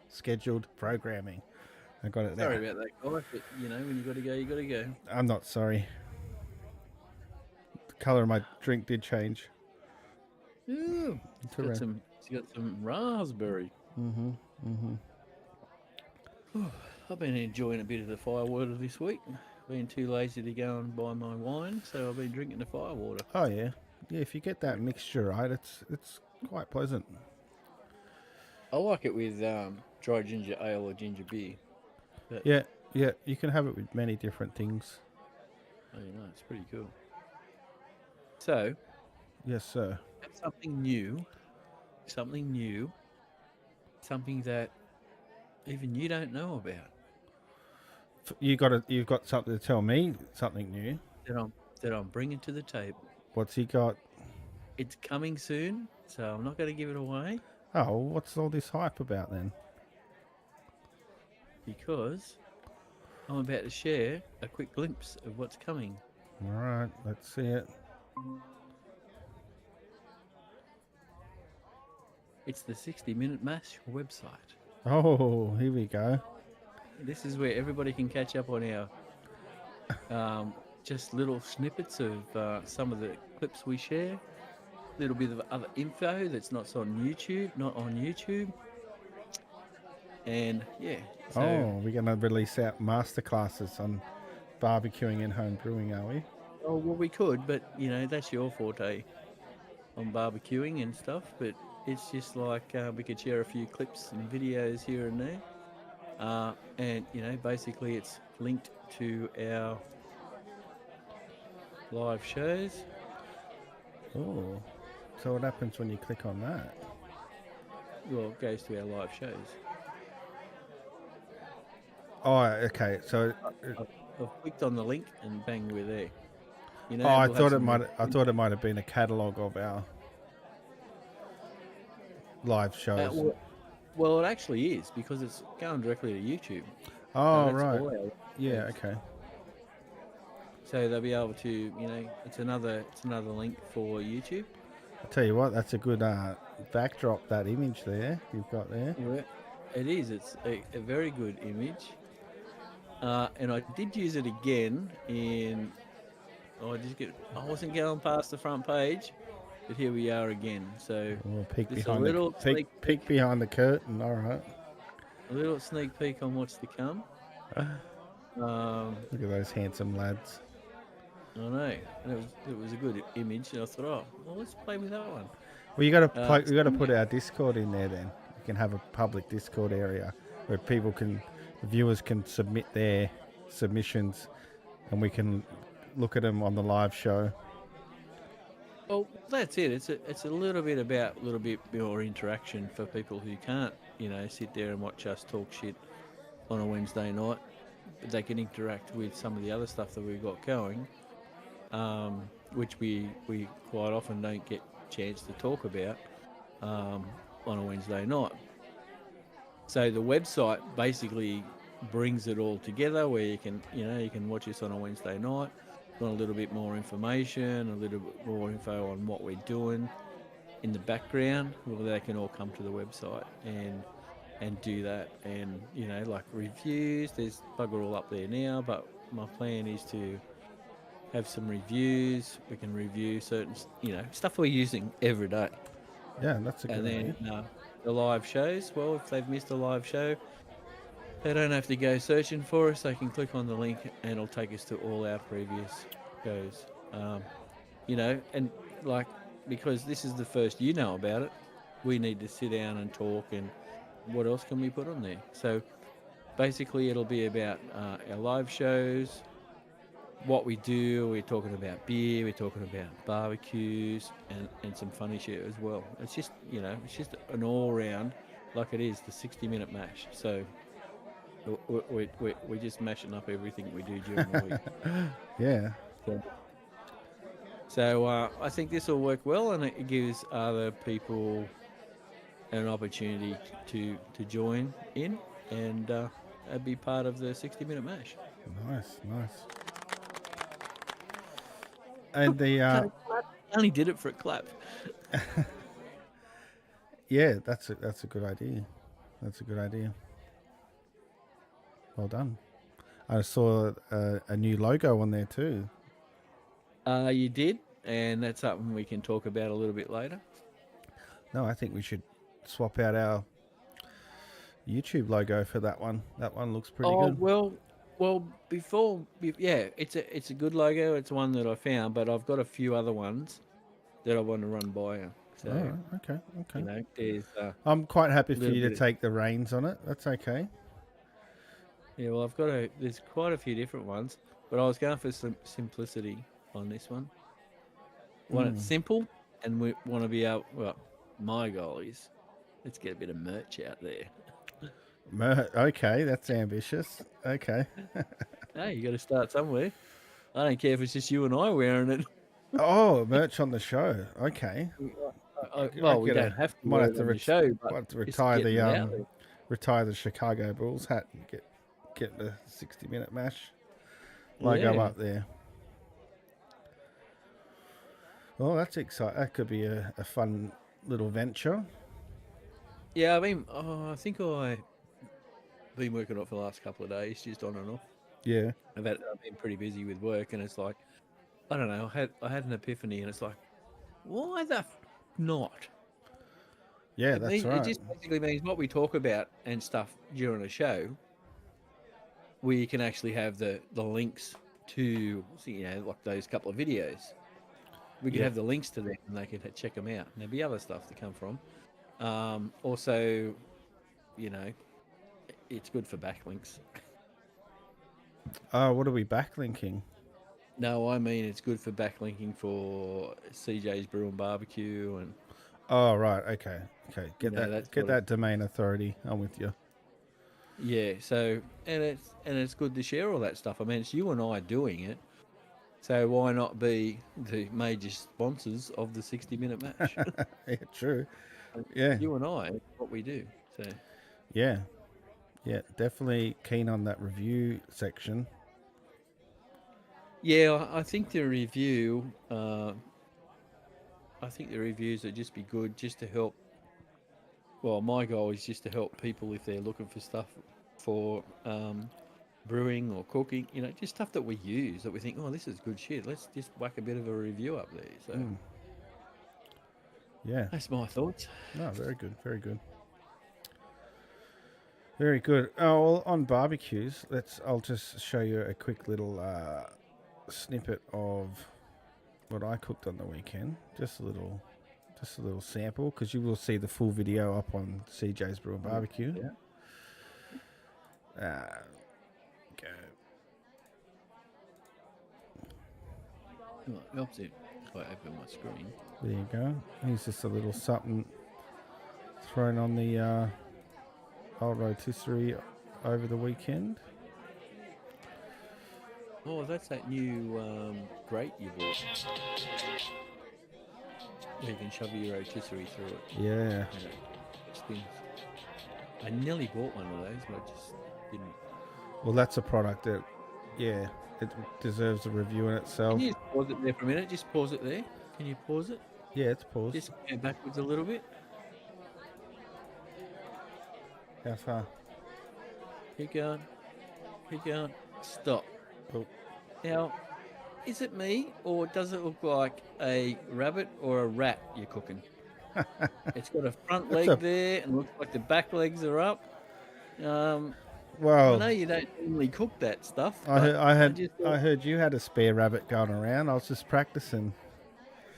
Speaker 2: scheduled programming. I got it there.
Speaker 1: Sorry about that, guys, but you know, when you got to go, you got to go.
Speaker 2: I'm not sorry. The colour of my drink did change.
Speaker 1: Ooh, it's got some raspberry. I've been enjoying a bit of the firewater this week. Been too lazy to go and buy my wine, so I've been drinking the firewater.
Speaker 2: Oh yeah, yeah. If you get that mixture right, it's quite pleasant.
Speaker 1: I like it with dry ginger ale or ginger beer. But,
Speaker 2: Yeah. You can have it with many different things.
Speaker 1: oh, you know, it's pretty cool. So,
Speaker 2: Yes, sir.
Speaker 1: something new, something that even you don't know about.
Speaker 2: You've got something to tell me. Something new.
Speaker 1: That I'm bringing to the table.
Speaker 2: What's he got?
Speaker 1: It's coming soon, so I'm not going to give it away
Speaker 2: Oh, what's all this hype about then?
Speaker 1: because I'm about to share a quick glimpse of what's coming.
Speaker 2: All right, let's see it.
Speaker 1: It's the 60-Minute Mash website.
Speaker 2: Oh, here we go.
Speaker 1: This is where everybody can catch up on our just little snippets of some of the clips we share. A little bit of other info that's not on YouTube. And yeah. So,
Speaker 2: We're going to release out masterclasses on barbecuing and home brewing, are we?
Speaker 1: oh, well, we could, but you know, that's your forte on barbecuing and stuff. But it's just like we could share a few clips and videos here and there. And you know, basically it's linked to our live shows.
Speaker 2: Oh, so what happens when you click on that?
Speaker 1: Well, it goes to our live shows.
Speaker 2: Oh, okay. So,
Speaker 1: I've clicked on the link and bang, we're there. You know,
Speaker 2: I
Speaker 1: we'll have
Speaker 2: thought it
Speaker 1: some-
Speaker 2: might. I thought it might have been a catalogue of our live shows.
Speaker 1: well, it actually is because it's going directly to YouTube.
Speaker 2: Oh,
Speaker 1: that's
Speaker 2: right.
Speaker 1: all our
Speaker 2: Yeah.
Speaker 1: shows.
Speaker 2: Okay.
Speaker 1: So they'll be able to, you know, it's another link for YouTube.
Speaker 2: I'll tell you what. That's a good backdrop. That image there you've got there.
Speaker 1: Yeah, it is. It's a very good image. And I did use it again in. I wasn't going past the front page, but here we are again. So
Speaker 2: We'll peek
Speaker 1: just
Speaker 2: behind peek behind the curtain. All right.
Speaker 1: a little sneak peek on what's to come.
Speaker 2: Look at those handsome lads.
Speaker 1: I know, and it was a good image. And I thought, oh, well, let's play with that one.
Speaker 2: Well, you got to put our Discord in there. Then you can have a public Discord area where the viewers can submit their submissions, and we can look at them on the live show.
Speaker 1: Well, that's it. It's a little bit about a little bit more interaction for people who can't, you know, sit there and watch us talk shit on a Wednesday night. But they can interact with some of the other stuff that we've got going, which we quite often don't get a chance to talk about on a Wednesday night. So the website basically brings it all together where you can watch us on a Wednesday night. Want a little bit more information, a little bit more info on what we're doing in the background. Well, they can all come to the website and do that. And you know, like reviews, there's bugger all up there now. But my plan is to have some reviews. We can review certain, you know, stuff we're using every day.
Speaker 2: Yeah, that's a good
Speaker 1: And
Speaker 2: idea.
Speaker 1: then the live shows. Well, if they've missed a live show, they don't have to go searching for us. They can click on the link and it'll take us to all our previous shows. You know, and like, because this is the first you know about it, we need to sit down and talk and what else can we put on there? So basically it'll be about our live shows, what we do. We're talking about beer, we're talking about barbecues and some funny shit as well. It's just, you know, it's just an all round, like it is, the 60-minute mash. So we're just mashing up everything we do during the week.
Speaker 2: Yeah.
Speaker 1: So I think this will work well, and it gives other people an opportunity to join in and be part of the 60-minute mash.
Speaker 2: Nice. And the
Speaker 1: I only did it for a clap.
Speaker 2: yeah, that's a good idea. That's a good idea. Well done. I saw a new logo on there too.
Speaker 1: You did, and that's something we can talk about a little bit later.
Speaker 2: No, I think we should swap out our YouTube logo for that one. That one looks pretty good.
Speaker 1: Well, yeah, it's a good logo. It's one that I found, but I've got a few other ones that I want to run by you. So,
Speaker 2: All right, okay.
Speaker 1: you know, there's
Speaker 2: I'm quite happy for
Speaker 1: little
Speaker 2: you to
Speaker 1: bit of-
Speaker 2: take the reins on it. That's okay.
Speaker 1: yeah. Well, there's quite a few different ones, but I was going for some simplicity on this one. Want it simple, and we want to be able. Well, my goal is let's get a bit of merch out there.
Speaker 2: Okay, that's ambitious. Okay.
Speaker 1: Hey, you got to start somewhere. I don't care if it's just you and I wearing it.
Speaker 2: Oh, merch on the show. Okay.
Speaker 1: Well, we don't have to.
Speaker 2: Might have
Speaker 1: wear
Speaker 2: to
Speaker 1: it on the show, but
Speaker 2: might have to
Speaker 1: just
Speaker 2: retire
Speaker 1: getting it out there.
Speaker 2: retire the Chicago Bulls hat and get the 60-minute mash logo
Speaker 1: Yeah.
Speaker 2: up there. Well, that's exciting. That could be a fun little venture.
Speaker 1: Yeah, I mean, I think I've been working on it for the last couple of days, just on and off.
Speaker 2: Yeah.
Speaker 1: I've been pretty busy with work, and it's like, I don't know. I had an epiphany, and it's like, why the not?
Speaker 2: Yeah, that's right.
Speaker 1: It just basically means what we talk about and stuff during a show, we can actually have the links to, like those couple of videos. We can have the links to them, and they can check them out. And there'll be other stuff to come from. Also, it's good for backlinks.
Speaker 2: Oh, what are we backlinking?
Speaker 1: No, I mean it's good for backlinking for cjsbrewnbbq and.
Speaker 2: Oh, right. Okay. Get
Speaker 1: that's
Speaker 2: that domain authority. I'm with you.
Speaker 1: Yeah. So and it's good to share all that stuff. I mean, it's you and I doing it. So why not be the major sponsors of the 60-minute match?
Speaker 2: Yeah, true. Yeah.
Speaker 1: You and I, what we do. So.
Speaker 2: Yeah. Yeah, definitely keen on that review section.
Speaker 1: Yeah, I think the reviews would just be good just to help. Well, my goal is just to help people if they're looking for stuff for brewing or cooking, just stuff that we use that we think, oh, this is good shit. Let's just whack a bit of a review up there. So,
Speaker 2: Yeah.
Speaker 1: that's my thoughts.
Speaker 2: No, very good. Very good. Very good. Oh, well, on barbecues, I'll just show you a quick little snippet of what I cooked on the weekend. Just a little sample, because you will see the full video up on CJ's Brew and Barbecue.
Speaker 1: Yeah.
Speaker 2: Go.
Speaker 1: Well, it helps if I open my screen.
Speaker 2: There you go. Here's just a little something thrown on the old rotisserie over the weekend.
Speaker 1: Oh, that's that new grate you bought. You can shove your rotisserie through it.
Speaker 2: Yeah.
Speaker 1: And it spins. I nearly bought one of those, but I just didn't.
Speaker 2: Well, that's a product that, yeah, it deserves a review in itself.
Speaker 1: Can you just pause it there for a minute? Just pause it there. Can you pause it?
Speaker 2: Yeah, it's paused.
Speaker 1: Just go backwards a little bit.
Speaker 2: How far?
Speaker 1: Keep going. Keep going. Stop.
Speaker 2: Oh.
Speaker 1: Now, is it me, or does it look like a rabbit or a rat you're cooking? It's got a front leg there, and looks like the back legs are up.
Speaker 2: Well,
Speaker 1: I know you don't normally cook that stuff.
Speaker 2: I
Speaker 1: but
Speaker 2: heard you had a spare rabbit going around. I was just practicing.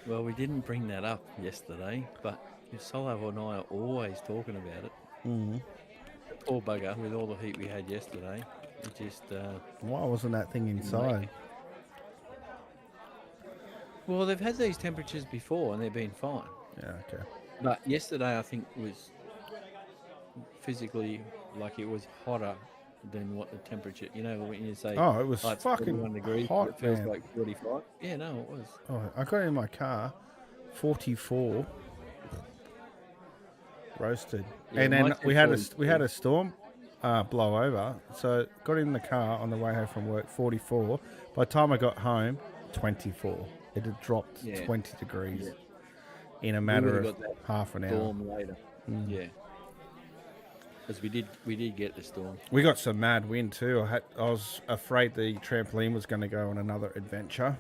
Speaker 1: Well, we didn't bring that up yesterday, but Solo and I are always talking about it.
Speaker 2: Mm.
Speaker 1: The poor bugger, with all the heat we had yesterday, it just...
Speaker 2: Why wasn't that thing inside?
Speaker 1: Well, they've had these temperatures before, and they've been fine.
Speaker 2: Yeah, okay.
Speaker 1: But yesterday, I think, was physically like it was hotter than what the temperature. You know, when you say,
Speaker 2: Oh, it was
Speaker 1: it's
Speaker 2: fucking
Speaker 1: 41 degrees,
Speaker 2: hot,
Speaker 1: it feels
Speaker 2: man.
Speaker 1: like 45. Yeah, no, it was.
Speaker 2: Oh, I got in my car, 44, roasted,
Speaker 1: Yeah,
Speaker 2: and then
Speaker 1: mine
Speaker 2: we
Speaker 1: said
Speaker 2: had a storm blow over. So got in the car on the way home from work, 44. By the time I got home, 24. It had dropped
Speaker 1: Yeah.
Speaker 2: 20 degrees
Speaker 1: Yeah.
Speaker 2: in a
Speaker 1: We
Speaker 2: matter
Speaker 1: would've
Speaker 2: of
Speaker 1: got that
Speaker 2: half an hour.
Speaker 1: storm later. Yeah. Because we did get the storm.
Speaker 2: We got some mad wind too. I was afraid the trampoline was going to go on another adventure.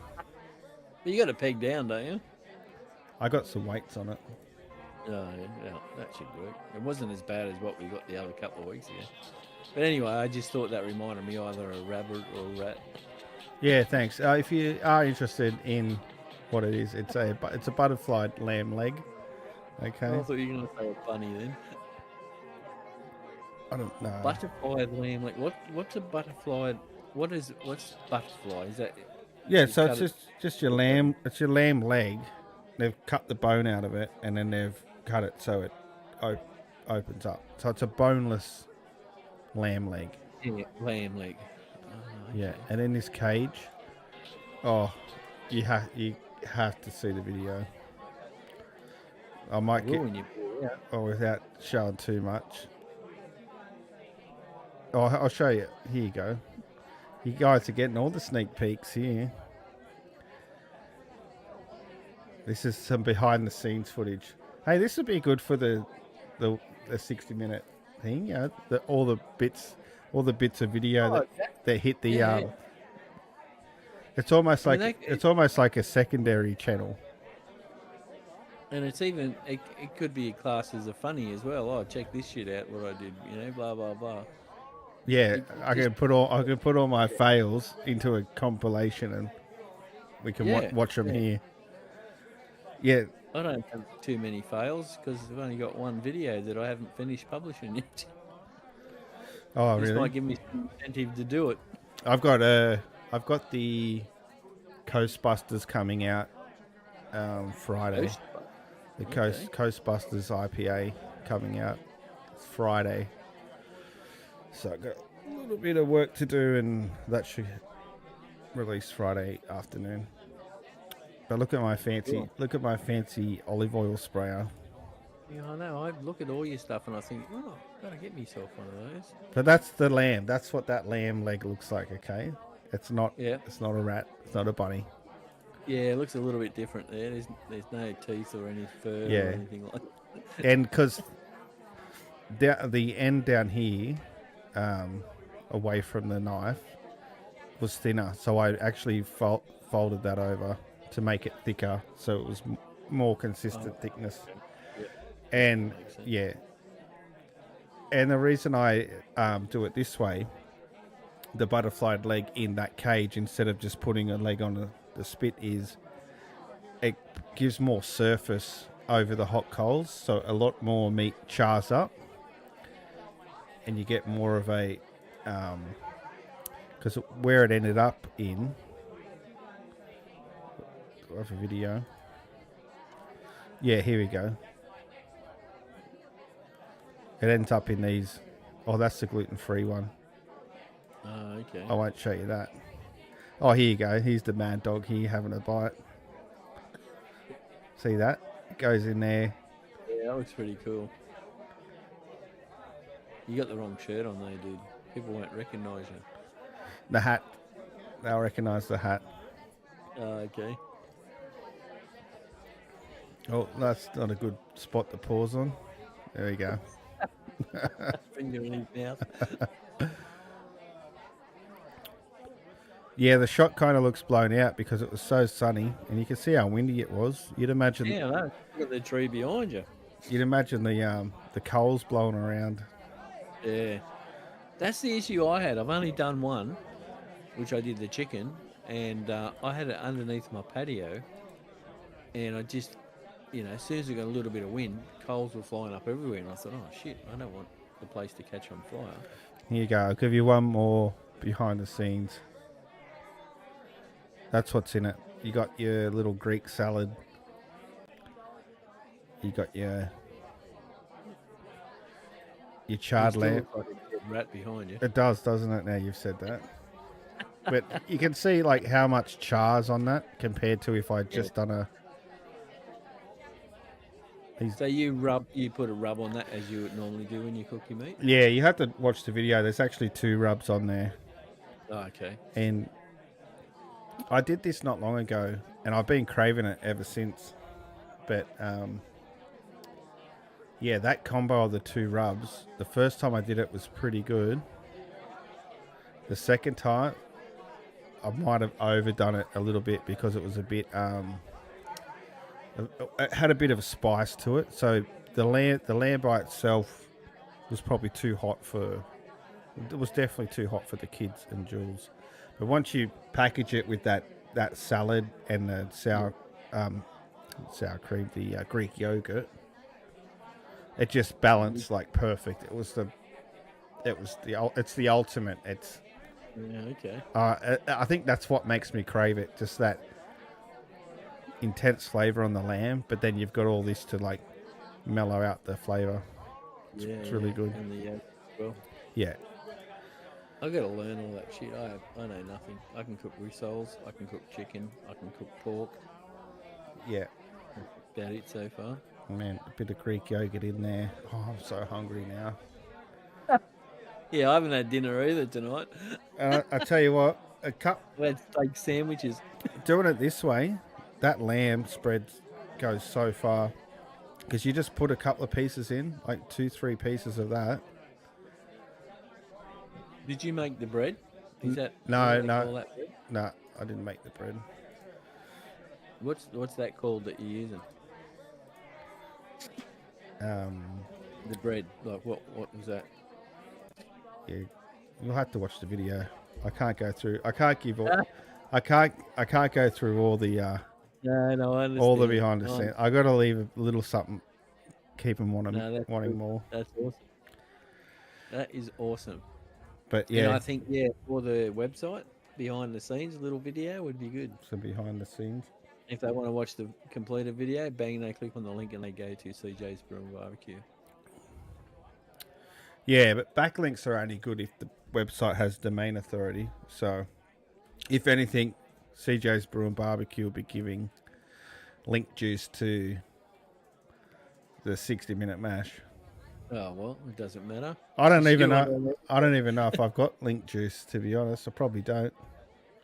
Speaker 1: But you got it pegged down, don't you?
Speaker 2: I got some weights on it.
Speaker 1: Yeah, that should work. It wasn't as bad as what we got the other couple of weeks ago. But anyway, I just thought that reminded me either a rabbit or a rat.
Speaker 2: Yeah, thanks. If you are interested in what it is, it's a butterfly lamb leg. Okay.
Speaker 1: I thought you were going to say a bunny then.
Speaker 2: I don't know.
Speaker 1: Butterfly lamb, like what's a butterfly? What's butterfly? Is that?
Speaker 2: Yeah,
Speaker 1: you
Speaker 2: so
Speaker 1: cut
Speaker 2: it's just your lamb. It's your lamb leg. They've cut the bone out of it, and then they've cut it so it opens up. So it's a boneless lamb leg.
Speaker 1: Yeah, lamb leg. Oh, okay.
Speaker 2: Yeah, and in this cage, you have to see the video. I might get without showing too much. Oh, I'll show you. Here you go. You guys are getting all the sneak peeks here. This is some behind the scenes footage. Hey, this would be good for the 60-minute thing. Yeah, all the bits of video that hit the It's almost like a secondary channel.
Speaker 1: And it's even it could be classed as a funny as well. Oh, check this shit out! What I did, blah blah blah.
Speaker 2: Yeah, I can put all my fails into a compilation, and we can watch them here. Yeah,
Speaker 1: I don't have too many fails because I've only got one video that I haven't finished publishing yet.
Speaker 2: Oh, really?
Speaker 1: This might give me some incentive to do it.
Speaker 2: I've got the Coastbusters coming out Friday. The Coastbusters IPA coming out Friday. So I've got a little bit of work to do, and that should release Friday afternoon. But look at my fancy olive oil sprayer.
Speaker 1: Yeah, I know. I look at all your stuff and I think, oh, gotta get myself one of those.
Speaker 2: But that's the lamb. That's what that lamb leg looks like. Okay, it's not.
Speaker 1: Yeah.
Speaker 2: It's not a rat. It's not a bunny.
Speaker 1: Yeah, it looks a little bit different there. There's no teeth or any fur or anything like that.
Speaker 2: And because the end down here, away from the knife, was thinner, so I actually folded that over to make it thicker, so it was more consistent thickness.
Speaker 1: Yeah.
Speaker 2: And and the reason I do it this way, the butterfly leg in that cage instead of just putting a leg on the spit, is it gives more surface over the hot coals, so a lot more meat chars up, and you get more of a because where it ended up in. Do I have a video? Yeah, here we go. It ends up in these. Oh, that's the gluten-free one.
Speaker 1: Okay.
Speaker 2: I won't show you that. Oh, here you go. Here's the mad dog here having a bite. See that? It goes in there.
Speaker 1: Yeah, that looks pretty cool. You got the wrong shirt on though, dude. People won't recognise you.
Speaker 2: The hat. They'll recognise the hat.
Speaker 1: Okay.
Speaker 2: Oh, that's not a good spot to pause on. There we go.
Speaker 1: Finger in his mouth.
Speaker 2: Yeah, the shot kind of looks blown out because it was so sunny, and you can see how windy it was. You'd imagine.
Speaker 1: Yeah, no, look at the tree behind you.
Speaker 2: You'd imagine the coals blowing around.
Speaker 1: Yeah, that's the issue I had. I've only done one, which I did the chicken, and I had it underneath my patio, and I just, as soon as I got a little bit of wind, coals were flying up everywhere, and I thought, oh shit, I don't want the place to catch on fire.
Speaker 2: Here you go. I'll give you one more behind the scenes. That's what's in it. You got your little Greek salad. You got your charred lamb.
Speaker 1: Like a dead rat behind you.
Speaker 2: It does, doesn't it? Now you've said that. But you can see like how much char's on that compared to if I'd just done a.
Speaker 1: So you put a rub on that as you would normally do when you cook your meat?
Speaker 2: Yeah, you have to watch the video. There's actually 2 rubs on there.
Speaker 1: Oh, okay.
Speaker 2: And I did this not long ago, and I've been craving it ever since. But yeah, that combo of the two rubs, the first time I did it was pretty good. The second time, I might have overdone it a little bit because it was a bit, it had a bit of a spice to it. So the lamb by itself was probably too hot for, it was definitely too hot for the kids and Jules. But once you package it with that salad and the sour cream, the Greek yogurt, it just balanced like perfect. It's the ultimate. It's
Speaker 1: okay.
Speaker 2: I think that's what makes me crave it. Just that intense flavor on the lamb, but then you've got all this to like mellow out the flavor. It's really good.
Speaker 1: And the yogurt as well.
Speaker 2: Yeah.
Speaker 1: I've got to learn all that shit. I know nothing. I can cook rissoles. I can cook chicken. I can cook pork.
Speaker 2: Yeah.
Speaker 1: About it so far.
Speaker 2: Man, a bit of Greek yogurt in there. Oh, I'm so hungry now.
Speaker 1: Yeah, I haven't had dinner either tonight.
Speaker 2: And I tell you what,
Speaker 1: I had steak sandwiches.
Speaker 2: doing it this way, that lamb spread goes so far. Because you just put a couple of pieces in, like 2-3 pieces of that.
Speaker 1: Did you make the bread? Is that
Speaker 2: No,
Speaker 1: what they call that bread?
Speaker 2: No, I didn't make the bread.
Speaker 1: What's that called that you're using? The bread. Like what was that?
Speaker 2: Yeah, you'll have to watch the video. I can't go through. I can't give all. I can't go through all the.
Speaker 1: No, I understand.
Speaker 2: All the behind the scenes. I got to leave a little something. Keep them wanting
Speaker 1: good.
Speaker 2: more.
Speaker 1: That's awesome. That is awesome.
Speaker 2: But yeah,
Speaker 1: and I think for the website, behind the scenes, a little video would be good.
Speaker 2: So behind the scenes.
Speaker 1: If they want to watch the completed video, bang, they click on the link and they go to cjsbrewnbbq.
Speaker 2: Yeah, but backlinks are only good if the website has domain authority. So, if anything, CJ's Brew and Barbecue will be giving link juice to the 60-minute mash.
Speaker 1: Oh well, it doesn't matter.
Speaker 2: I don't even know if I've got link juice. To be honest, I probably don't.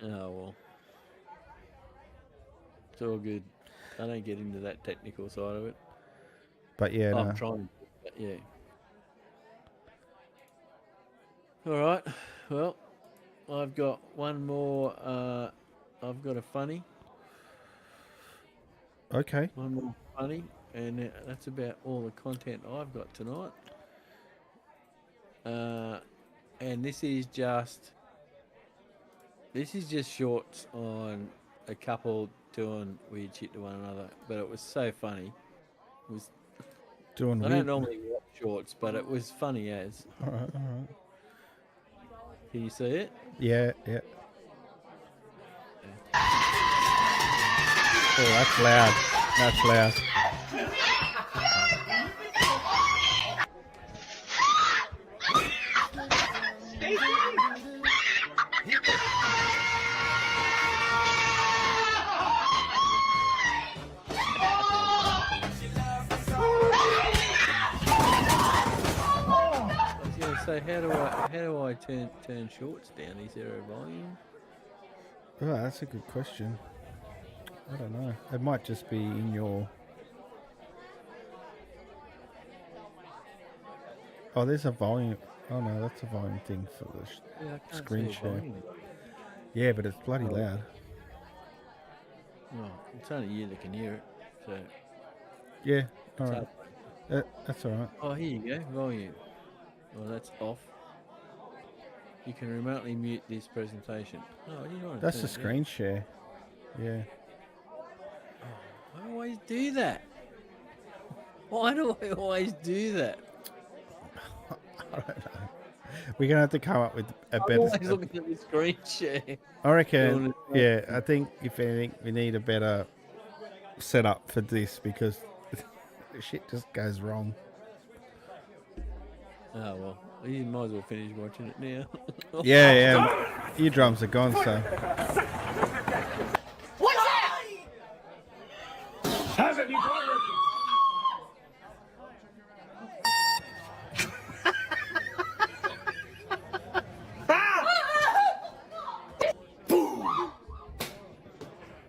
Speaker 1: Oh well, it's all good. I don't get into that technical side of it.
Speaker 2: But yeah,
Speaker 1: I'm trying. But yeah. All right. Well, I've got one more. I've got a funny.
Speaker 2: Okay.
Speaker 1: One more funny, and that's about all the content I've got tonight. And this is just shorts on a couple doing weird shit to one another, but it was so funny. It was.
Speaker 2: Doing
Speaker 1: I
Speaker 2: weird.
Speaker 1: don't normally watch shorts, but it was funny as.
Speaker 2: All right.
Speaker 1: Can you see it?
Speaker 2: Yeah. Oh, that's loud. That's loud.
Speaker 1: So how do I turn shorts down? Is there a volume?
Speaker 2: Oh, that's a good question. I don't know. It might just be in your. Oh, there's a volume. Oh no, that's a volume thing for the screen share. Yeah, but it's bloody loud.
Speaker 1: Well, it's only you that can hear it. So.
Speaker 2: Yeah. All right. That's all right.
Speaker 1: Oh, here you go. Volume. Well, that's off. You can remotely mute this presentation. No, you don't.
Speaker 2: That's the screen share. Yeah.
Speaker 1: I always do that. Why do I always do that?
Speaker 2: I don't know. We're gonna have to come up with a better.
Speaker 1: I'm always looking at the screen share.
Speaker 2: I reckon. Yeah, I think if anything, we need a better setup for this because the shit just goes wrong.
Speaker 1: Oh well, you might as well finish watching it now.
Speaker 2: Yeah. Eardrums are gone, so.
Speaker 6: What's that?
Speaker 5: How's it, you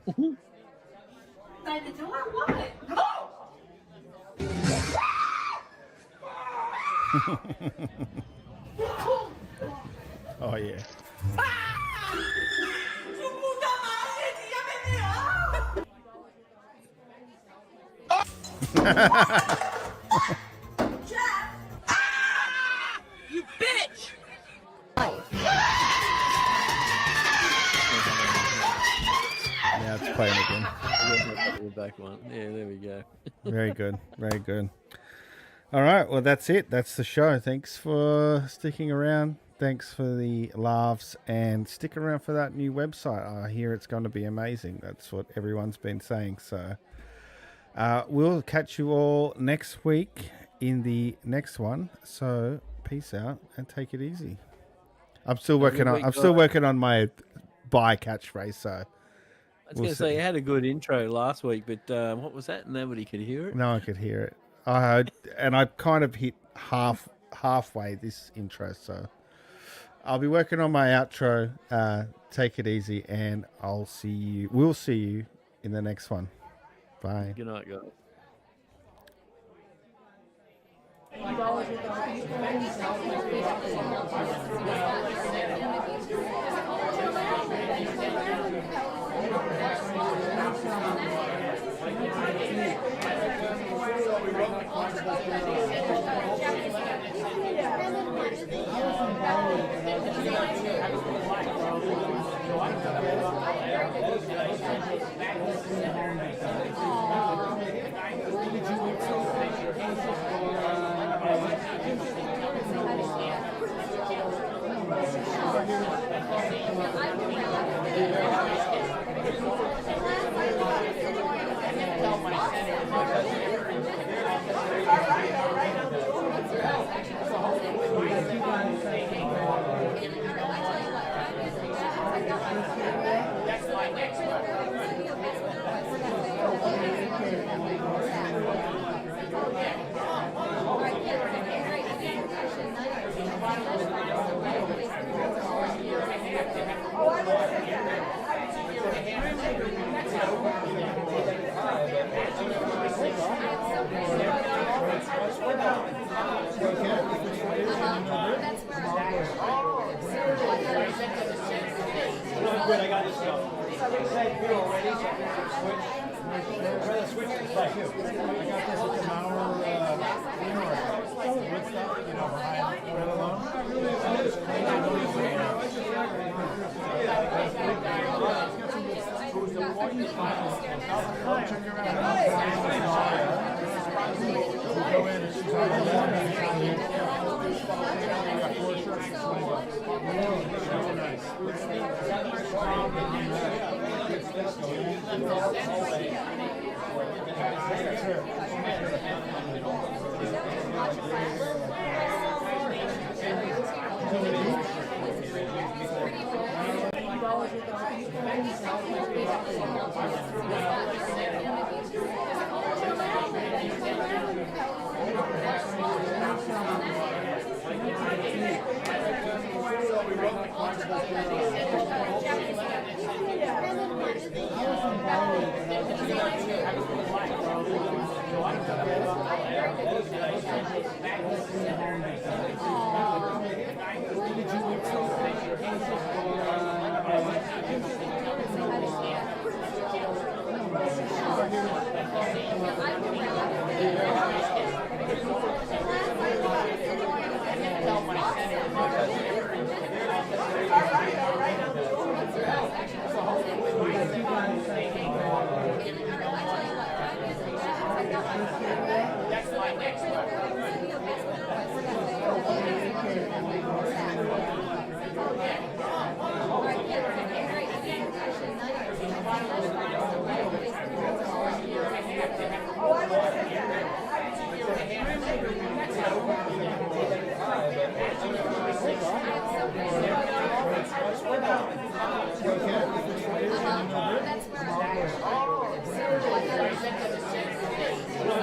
Speaker 6: By the door? What? Oh!
Speaker 2: Oh, yeah.
Speaker 6: ¡Su puta madre! ¡Que ya me Jeff! You bitch!
Speaker 2: Now it's playing again.
Speaker 1: The back one. Yeah, there we go.
Speaker 2: Very good. Very good. All right. Well, that's it. That's the show. Thanks for sticking around. Thanks for the laughs, and stick around for that new website. I hear it's going to be amazing. That's what everyone's been saying. So we'll catch you all next week in the next one. So peace out and take it easy. I'm still working on my bye catchphrase. So
Speaker 1: I was going to say, you had a good intro last week, but what was that? Nobody could hear it.
Speaker 2: no one could hear it. I kind of hit halfway this intro. So I'll be working on my outro. Take it easy, and we'll see you in the next one. Bye.
Speaker 1: Good night, guys.
Speaker 7: Good, I got this stuff. Somebody said beer already, so switch. Rather switch to play too. I got this at the Mauer wood stuff, you know, behind right along. Check her out. Go in and she's on the left. We got 4 shirts for $20. So nice.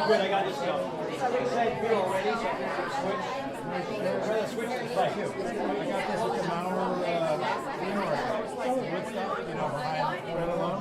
Speaker 7: Good, I got this stuff. Somebody said beer already, so switch. Rather switch to play too. I got this at the Mauer wood stuff, you know, behind right along.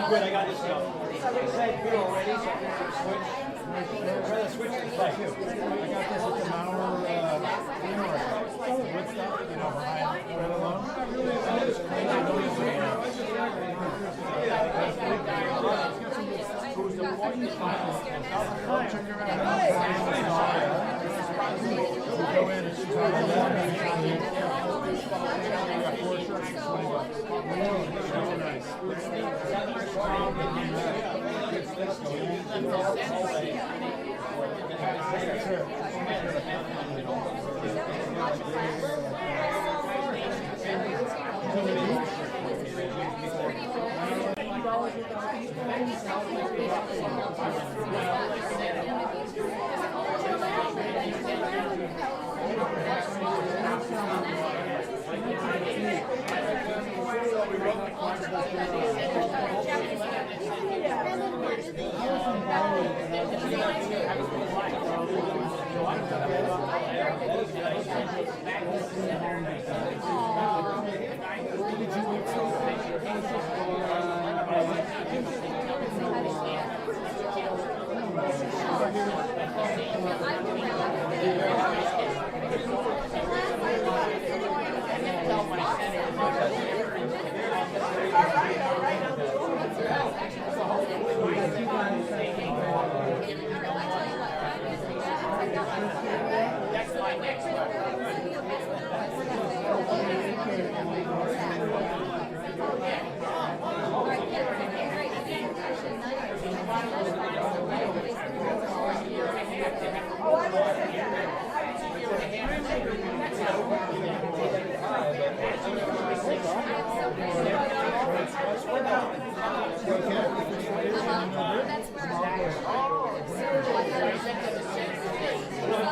Speaker 7: Good, I got this stuff. They said beer already, so I'm going to switch. I'd rather switch to play. I got this at the Mauer wood stuff, you know, behind right along. Go in and she's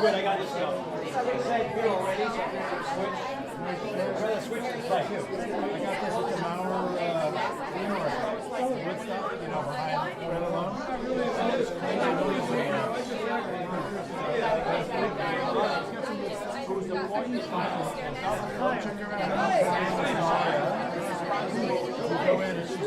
Speaker 7: Good, I got this stuff. They said beer already, so I'm going to switch. I'd rather switch to play. I got this at the Mauer wood stuff, you know, behind right along. Go in and she's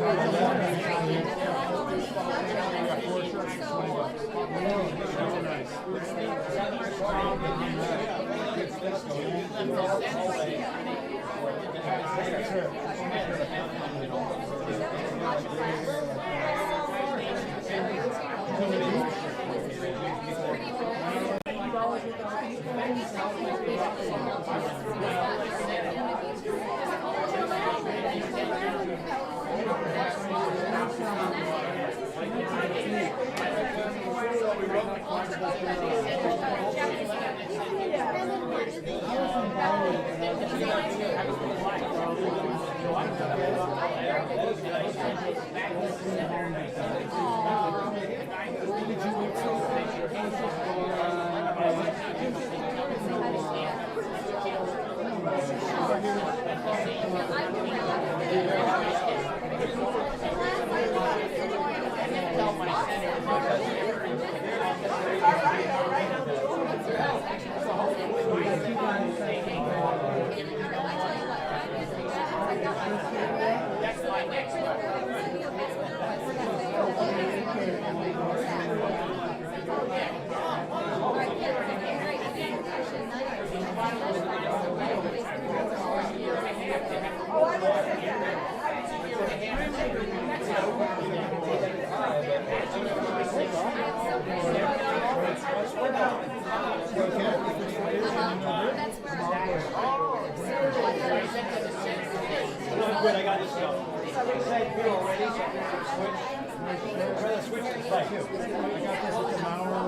Speaker 7: Good, I got this stuff. They said beer already, so I'm going to switch. I'd rather switch to play. I got this at the Mauer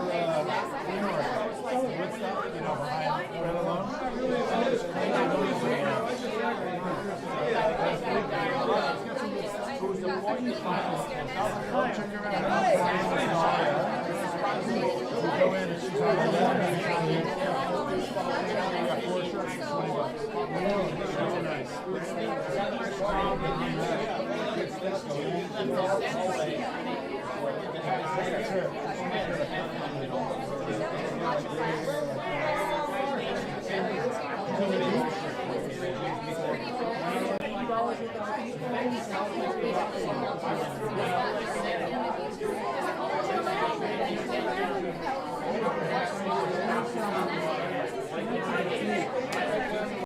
Speaker 7: wood stuff, you know, behind right along. Go in and she's already got 4 shirts for $20. So nice. Sure.